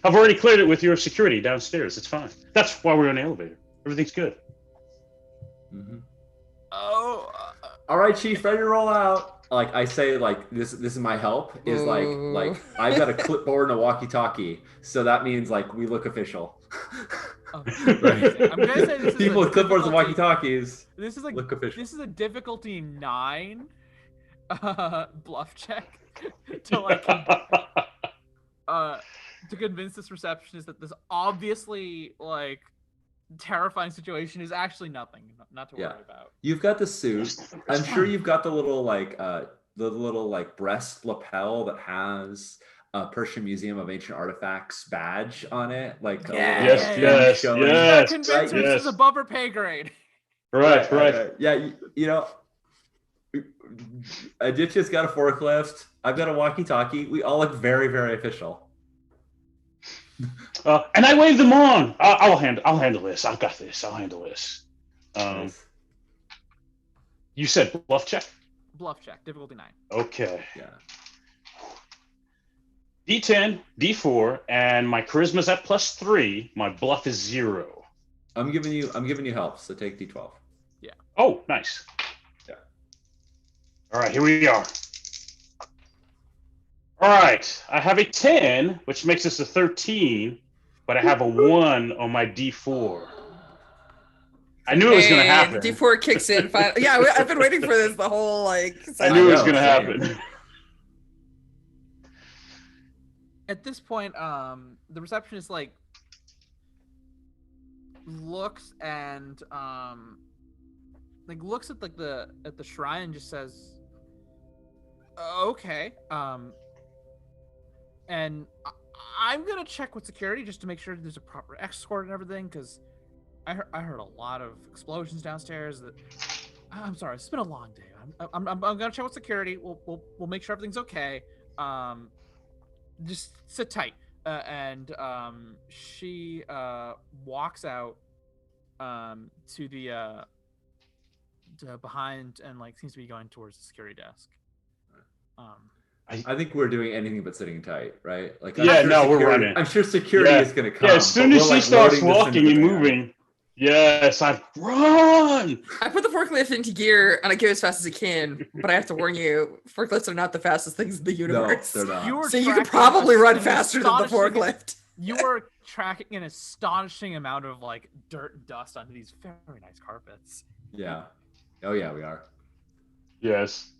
I've already cleared it with your security downstairs. It's fine. That's why we're in the elevator. Everything's good.
Mm-hmm.
Oh.
All right, Chief, ready to roll out. Like I say, like this is my help. Is like I've got a clipboard and a walkie-talkie, so that means like we look official.
Right. I'm gonna say this is
people with clipboards and walkie-talkies.
This is like
look official.
This is a difficulty 9 bluff check to like to convince this receptionist that this obviously like terrifying situation is actually nothing, not to worry about.
You've got the suit. I'm sure you've got the little breast lapel that has a Persian Museum of Ancient Artifacts badge on it. Like
yes.
Convince her this is above her pay grade.
Right.
Yeah, you know, Aditya's got a forklift. I've got a walkie-talkie. We all look very, very official.
And I wave them on. I'll handle this. I've got this. I'll handle this.
Nice.
You said bluff check?
Bluff check, difficulty 9.
Okay.
Yeah.
D10, D4, and my charisma's at +3. My bluff is 0.
I'm giving you help, so take D12.
Yeah. Oh, nice.
Yeah.
All right, here we are. All right, I have a 10, which makes this a 13, but I have a 1 on my D4. I knew it was going to happen.
D4 kicks in. Yeah, I've been waiting for this the whole like.
I knew it was going to happen.
At this point, the receptionist like looks and looks at like the shrine and just says, "Okay, and I'm gonna check with security just to make sure there's a proper escort and everything, because I heard a lot of explosions downstairs. That I'm sorry, it's been a long day. I'm gonna check with security. We'll make sure everything's okay. Just sit tight. And she walks out to the behind and like seems to be going towards the security desk.
I think we're doing anything but sitting tight, right? Like,
Yeah, no, we're running.
I'm sure security is going to come.
Yeah, as soon
but
as
we're,
she
like,
starts
loading this
walking
into
and
the van.
moving, yes, I run.
I put the forklift into gear and I go as fast as I can, but I have to warn you, forklifts are not the fastest things in the
No,
universe.
they're not.
You were
So you could
tracking
probably run
an
faster than the
astonishing-
forklift.
You were tracking an astonishing amount of like dirt and dust onto these very nice carpets.
Yeah. Oh yeah, we are.
Yes.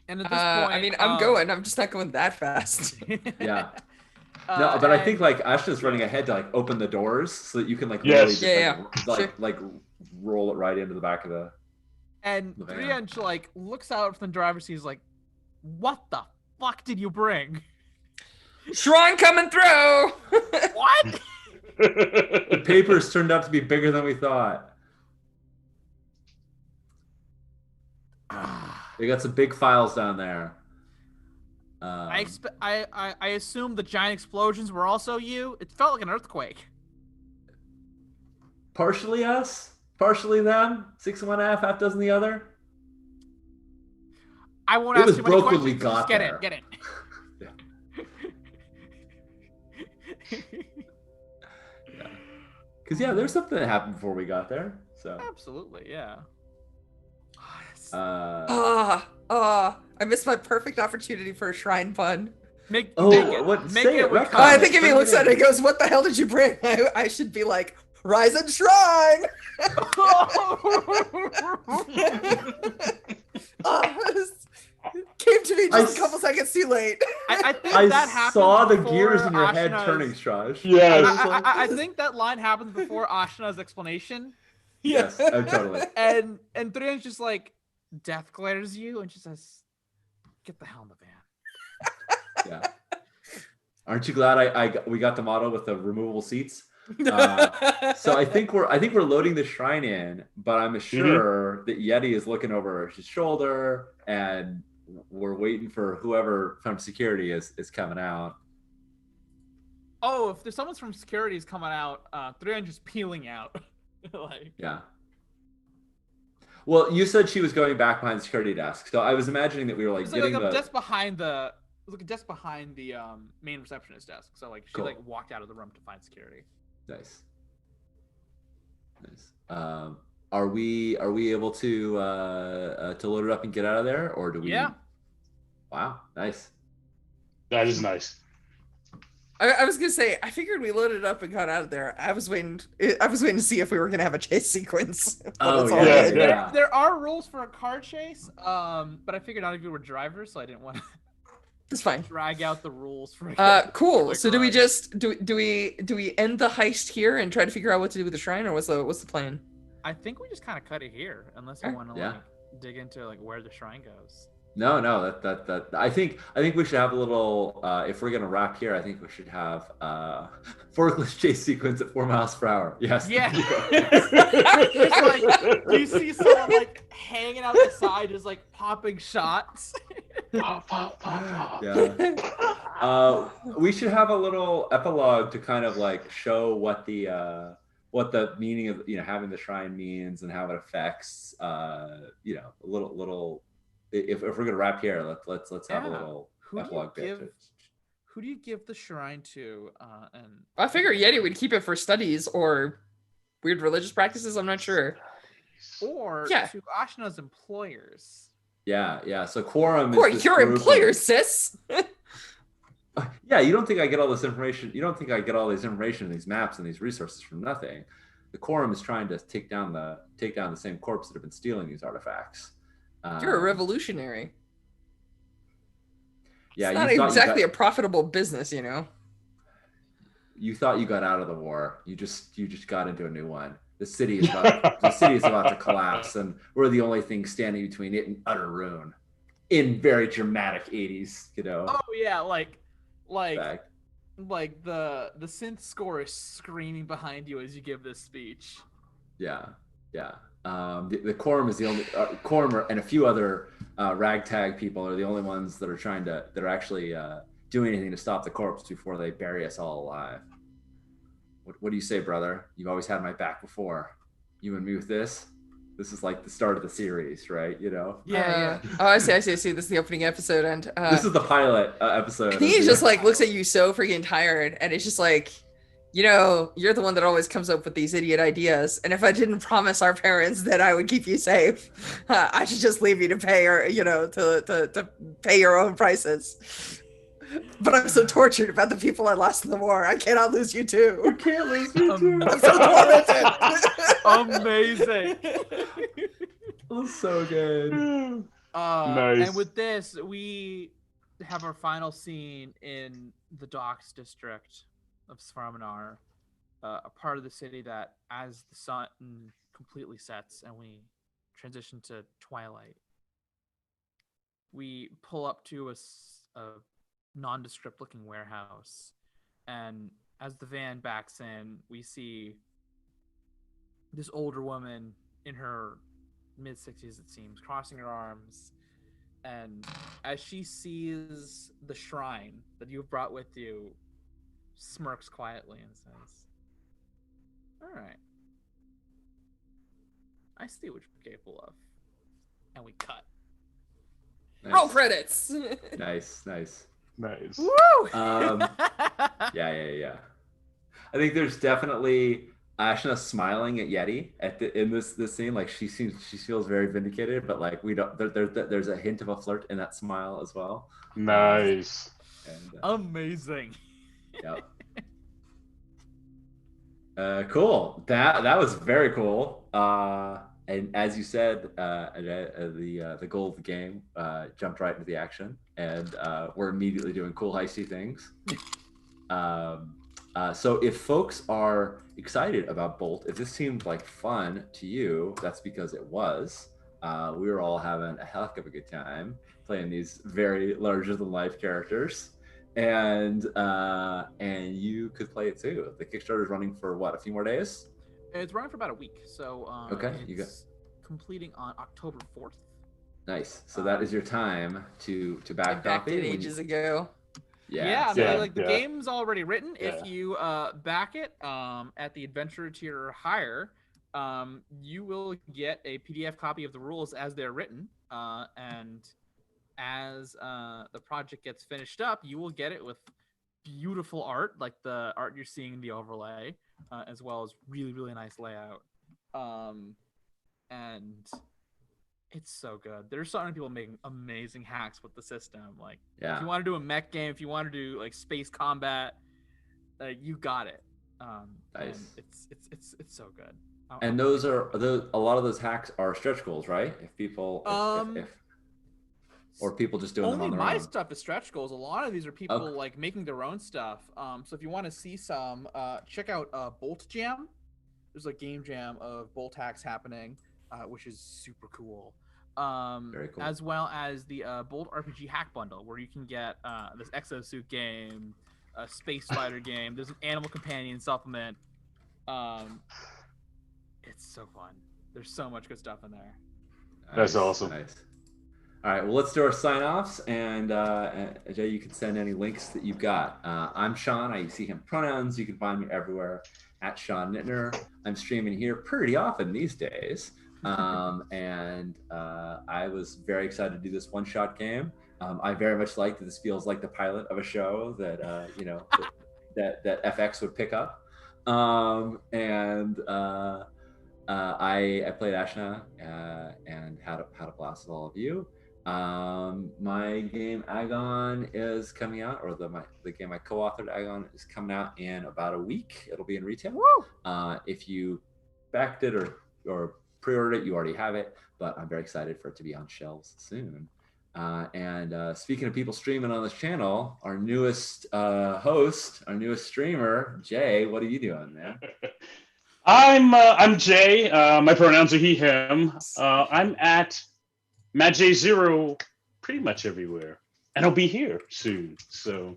And at this point,
I mean, I'm going. I'm just not going that fast.
Yeah. No, but I
and-
think like Ashna's running ahead to like open the doors so that you can like
Yes.
really just,
Yeah,
like roll it right into the back of the.
And
the van.
Drianch like looks out from the driver's seat. He's like, "What the fuck did you bring?
Shrine coming through.
What?"
The papers turned out to be bigger than we thought. They got some big files down there.
I assume the giant explosions were also you. It felt like an earthquake.
Partially us, partially them. 6 one half dozen the other.
I won't
It
ask
was
too many
broke when
questions.
we
Just
got
get
there.
in, get in.
Because yeah, there's something that happened before we got there. So.
Absolutely, yeah.
I missed my perfect opportunity for a shrine pun.
Make
Oh,
make it,
what?
make
Say
it
it,
with
retcon
I
it.
think if he
Bring
looks at it,
in.
he goes, "What the hell did you bring?" I should be like, "Rise and Shrine." Came to me just a couple seconds too late.
I think
I
that happened
saw the
before
gears in your head
Ashna's-
turning, Strash.
Yes.
I think that line happened before Ashna's explanation,
Yes, oh, totally.
and Drian's just like, death glares you, and she says, "Get the hell in the van."
Yeah. Aren't you glad we got the model with the removable seats? So I think we're loading the shrine in, but I'm sure that Yeti is looking over his shoulder, and we're waiting for whoever from security is coming out.
Oh, if there's someone from security is coming out, Drian just peeling out. Like,
Yeah. Well, you said she was going back behind the security desk, so I was imagining that we were like
it's
getting
like a
the.
desk behind the. It was like a desk behind the main receptionist desk. So like she
Cool.
like walked out of the room to find security.
Nice. Are we able to load it up and get out of there, or do we?
Yeah.
Wow. Nice.
That is nice.
I was gonna say, I figured we loaded it up and got out of there. I was waiting to see if we were gonna have a chase sequence. But
Oh,
it's all
yeah,
good.
yeah.
There are rules for a car chase, but I figured none of you were drivers, so I didn't want to
It's fine.
drag out the rules for. a
Cool.
quick
So do we
ride.
just do we end the heist here and try to figure out what to do with the shrine, or what's the plan?
I think we just kind of cut it here, unless you
Sure.
want to
Yeah.
like dig into like where the shrine goes.
No, that I think we should have a little. If we're gonna wrap here, I think we should have forklift chase sequence at 4 miles per hour. Yes.
Yeah. Just like you see someone like hanging out the side, just like popping shots.
Pop, pop, pop, pop.
Yeah. We should have a little epilogue to kind of like show what the meaning of having the shrine means and how it affects a little. If we're gonna wrap here, let's have a
Yeah.
little
Who do you
epilogue bit.
give? Who do you give the shrine to? And
I figure Yeti would keep it for studies or weird religious practices. I'm not sure.
or
Yeah.
to Ashna's employers.
Yeah. So Quorum
Or
is this
your
group of-
employer, sis.
Yeah, you don't think I get all this information? You don't think I get all this information, these maps, and these resources from nothing? The Quorum is trying to take down the same corps that have been stealing these artifacts.
You're a revolutionary.
Yeah,
It's not
you thought
exactly
you
a profitable business, you know.
you thought you got out of the war. You just got into a new one. The city is about to collapse, and we're the only thing standing between it and utter ruin. in very dramatic 80s,
Oh yeah, like
back.
like the synth score is screaming behind you as you give this speech.
Yeah, yeah. The Quorum is the only Quorum and a few other ragtag people are the only ones that are actually doing anything to stop the corpse before they bury us all alive. What do you say, brother? You've always had my back before. You and me with this. This is like the start of the series, right?
Yeah.
Oh, I see. This is the opening episode, and
This is the pilot episode.
he just like looks at you so freaking tired, and it's just like, you're the one that always comes up with these idiot ideas. And if I didn't promise our parents that I would keep you safe, I should just leave you to pay, or to pay your own prices. But I'm so tortured about the people I lost in the war. I cannot lose you too.
You can't lose me too.
I'm so tormented.
Amazing.
That's so good.
Nice.
And with this, we have our final scene in the docks district of Svarmanar, a part of the city that, as the sun completely sets and we transition to twilight, we pull up to a nondescript looking warehouse, and as the van backs in, we see this older woman in her mid-60s, it seems, crossing her arms, and as she sees the shrine that you've brought with you, smirks quietly and says, "All right, I see what you're capable of." And we cut.
Nice.
Roll credits.
Nice.
Nice.
Woo!
Yeah. I think there's definitely Ashna smiling at Yeti in this scene. Like she feels very vindicated, but like we don't. There's a hint of a flirt in that smile as well.
Nice.
And,
Amazing.
Yep. Cool. That was very cool. And as you said, the goal of the game jumped right into the action, and we're immediately doing cool heisty things. So if folks are excited about Bolt, if this seemed like fun to you, that's because it was. We were all having a heck of a good time playing these very larger-than-life characters, and you could play it too. The Kickstarter is running for what, a few more days?
It's running for about a week, so
okay,
it's
you got
completing on October 4th.
Nice. So that is your time to back
backed it
copy.
ages ago.
Yeah, like the
yeah.
game's already written.
Yeah.
If you back it at the adventurer tier or higher, you will get a PDF copy of the rules as they're written. And as the project gets finished up, you will get it with beautiful art, like the art you're seeing in the overlay, as well as really, really nice layout. And it's so good. There's so many people making amazing hacks with the system. Like, if you want to do a mech game, if you want to do like space combat, you got it.
Nice.
And it's so good.
And a lot of those hacks are stretch goals, right? If people, or people just doing them on
only
their
my
own.
stuff is stretch goals. A lot of these are people like making their own stuff. So if you want to see some, check out Bolt Jam. There's a game jam of Bolt hacks happening, which is super cool.
Very cool.
As well as the Bolt RPG hack bundle, where you can get this exosuit game, a space fighter game. There's an animal companion supplement. It's so fun. There's so much good stuff in there.
That's awesome.
Nice. All right, well, let's do our sign-offs, and Jay, you can send any links that you've got. I'm Sean. I see him pronouns. You can find me everywhere at Sean Nittner. I'm streaming here pretty often these days, and I was very excited to do this one-shot game. I very much like that this feels like the pilot of a show that that FX would pick up, I played Ashna and had a blast with all of you. My game Agon is coming out, or the game I co-authored, Agon, is coming out in about a week. It'll be in retail.
Woo!
If you backed it or pre-ordered it, you already have it, but I'm very excited for it to be on shelves soon. Speaking of people streaming on this channel, our newest host, our newest streamer, Jay, what are you doing, man?
I'm Jay. My pronouns are he, him. I'm at MattJ0 pretty much everywhere. And I'll be here soon. So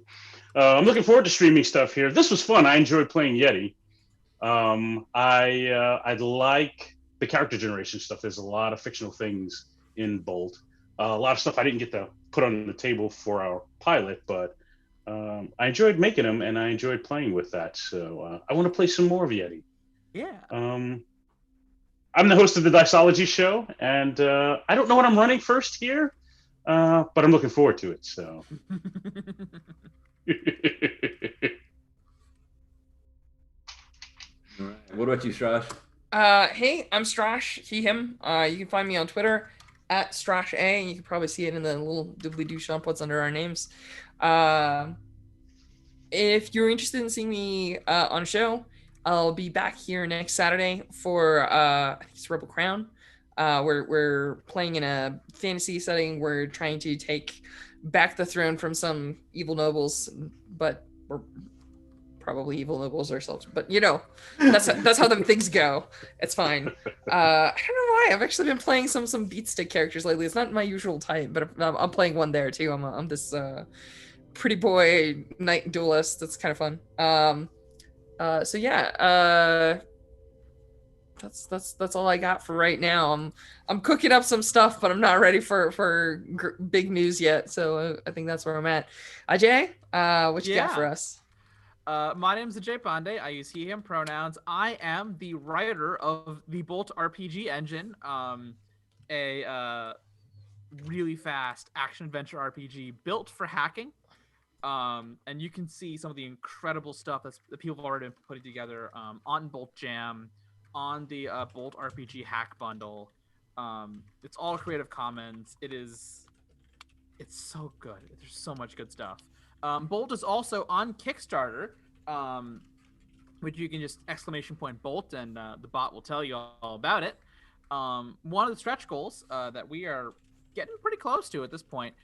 I'm looking forward to streaming stuff here. This was fun. I enjoyed playing Yeti. I like the character generation stuff. There's a lot of fictional things in Bolt. A lot of stuff I didn't get to put on the table for our pilot, but I enjoyed making them and I enjoyed playing with that. So I want to play some more of Yeti.
Yeah.
I'm the host of the Diceology Show, and I don't know what I'm running first here, but I'm looking forward to it. So.
All right. What about you, Strash?
Hey, I'm Strash, he, him. You can find me on Twitter at Strash A. You can probably see it in the little doobly-doo shump under our names. If you're interested in seeing me on a show, I'll be back here next Saturday for I think it's Rebel Crown. We're playing in a fantasy setting. We're trying to take back the throne from some evil nobles, but we're probably evil nobles ourselves. But you know, that's how them things go. It's fine. I don't know why. I've actually been playing some beatstick characters lately. It's not my usual type, but I'm playing one there too. I'm this pretty boy knight duelist. That's kind of fun. So yeah, that's all I got for right now. I'm cooking up some stuff, but I'm not ready for big news yet. So I think that's where I'm at. Ajay, what you got for us?
My name's Ajay Pandey. I use he, him pronouns. I am the writer of the Bolt RPG engine, a really fast action adventure RPG built for hacking. And you can see some of the incredible stuff that people have already been putting together on Bolt Jam, on the Bolt RPG hack bundle. It's all Creative Commons. It's so good. There's so much good stuff. Bolt is also on Kickstarter, which you can just !Bolt and the bot will tell you all about it. One of the stretch goals that we are getting pretty close to at this point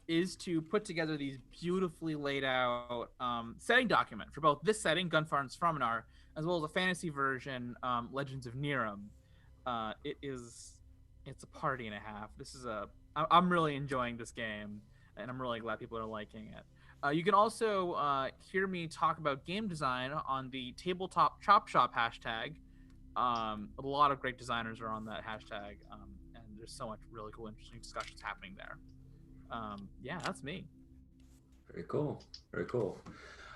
is to put together these beautifully laid out setting document for both this setting, Gunfire and Svraminar, as well as a fantasy version, Legends of Niram. It's a party and a half. I'm really enjoying this game, and I'm really glad people are liking it. You can also hear me talk about game design on the Tabletop Chop Shop hashtag. A lot of great designers are on that hashtag, and there's so much really cool, interesting discussions happening there. Yeah, that's me.
Very cool. Very cool.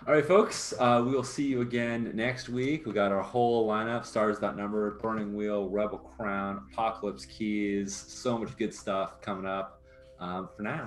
All right, folks, we will see you again next week. We got our whole lineup: Stars That Number, Burning Wheel, Rebel Crown, Apocalypse Keys. So much good stuff coming up. For now.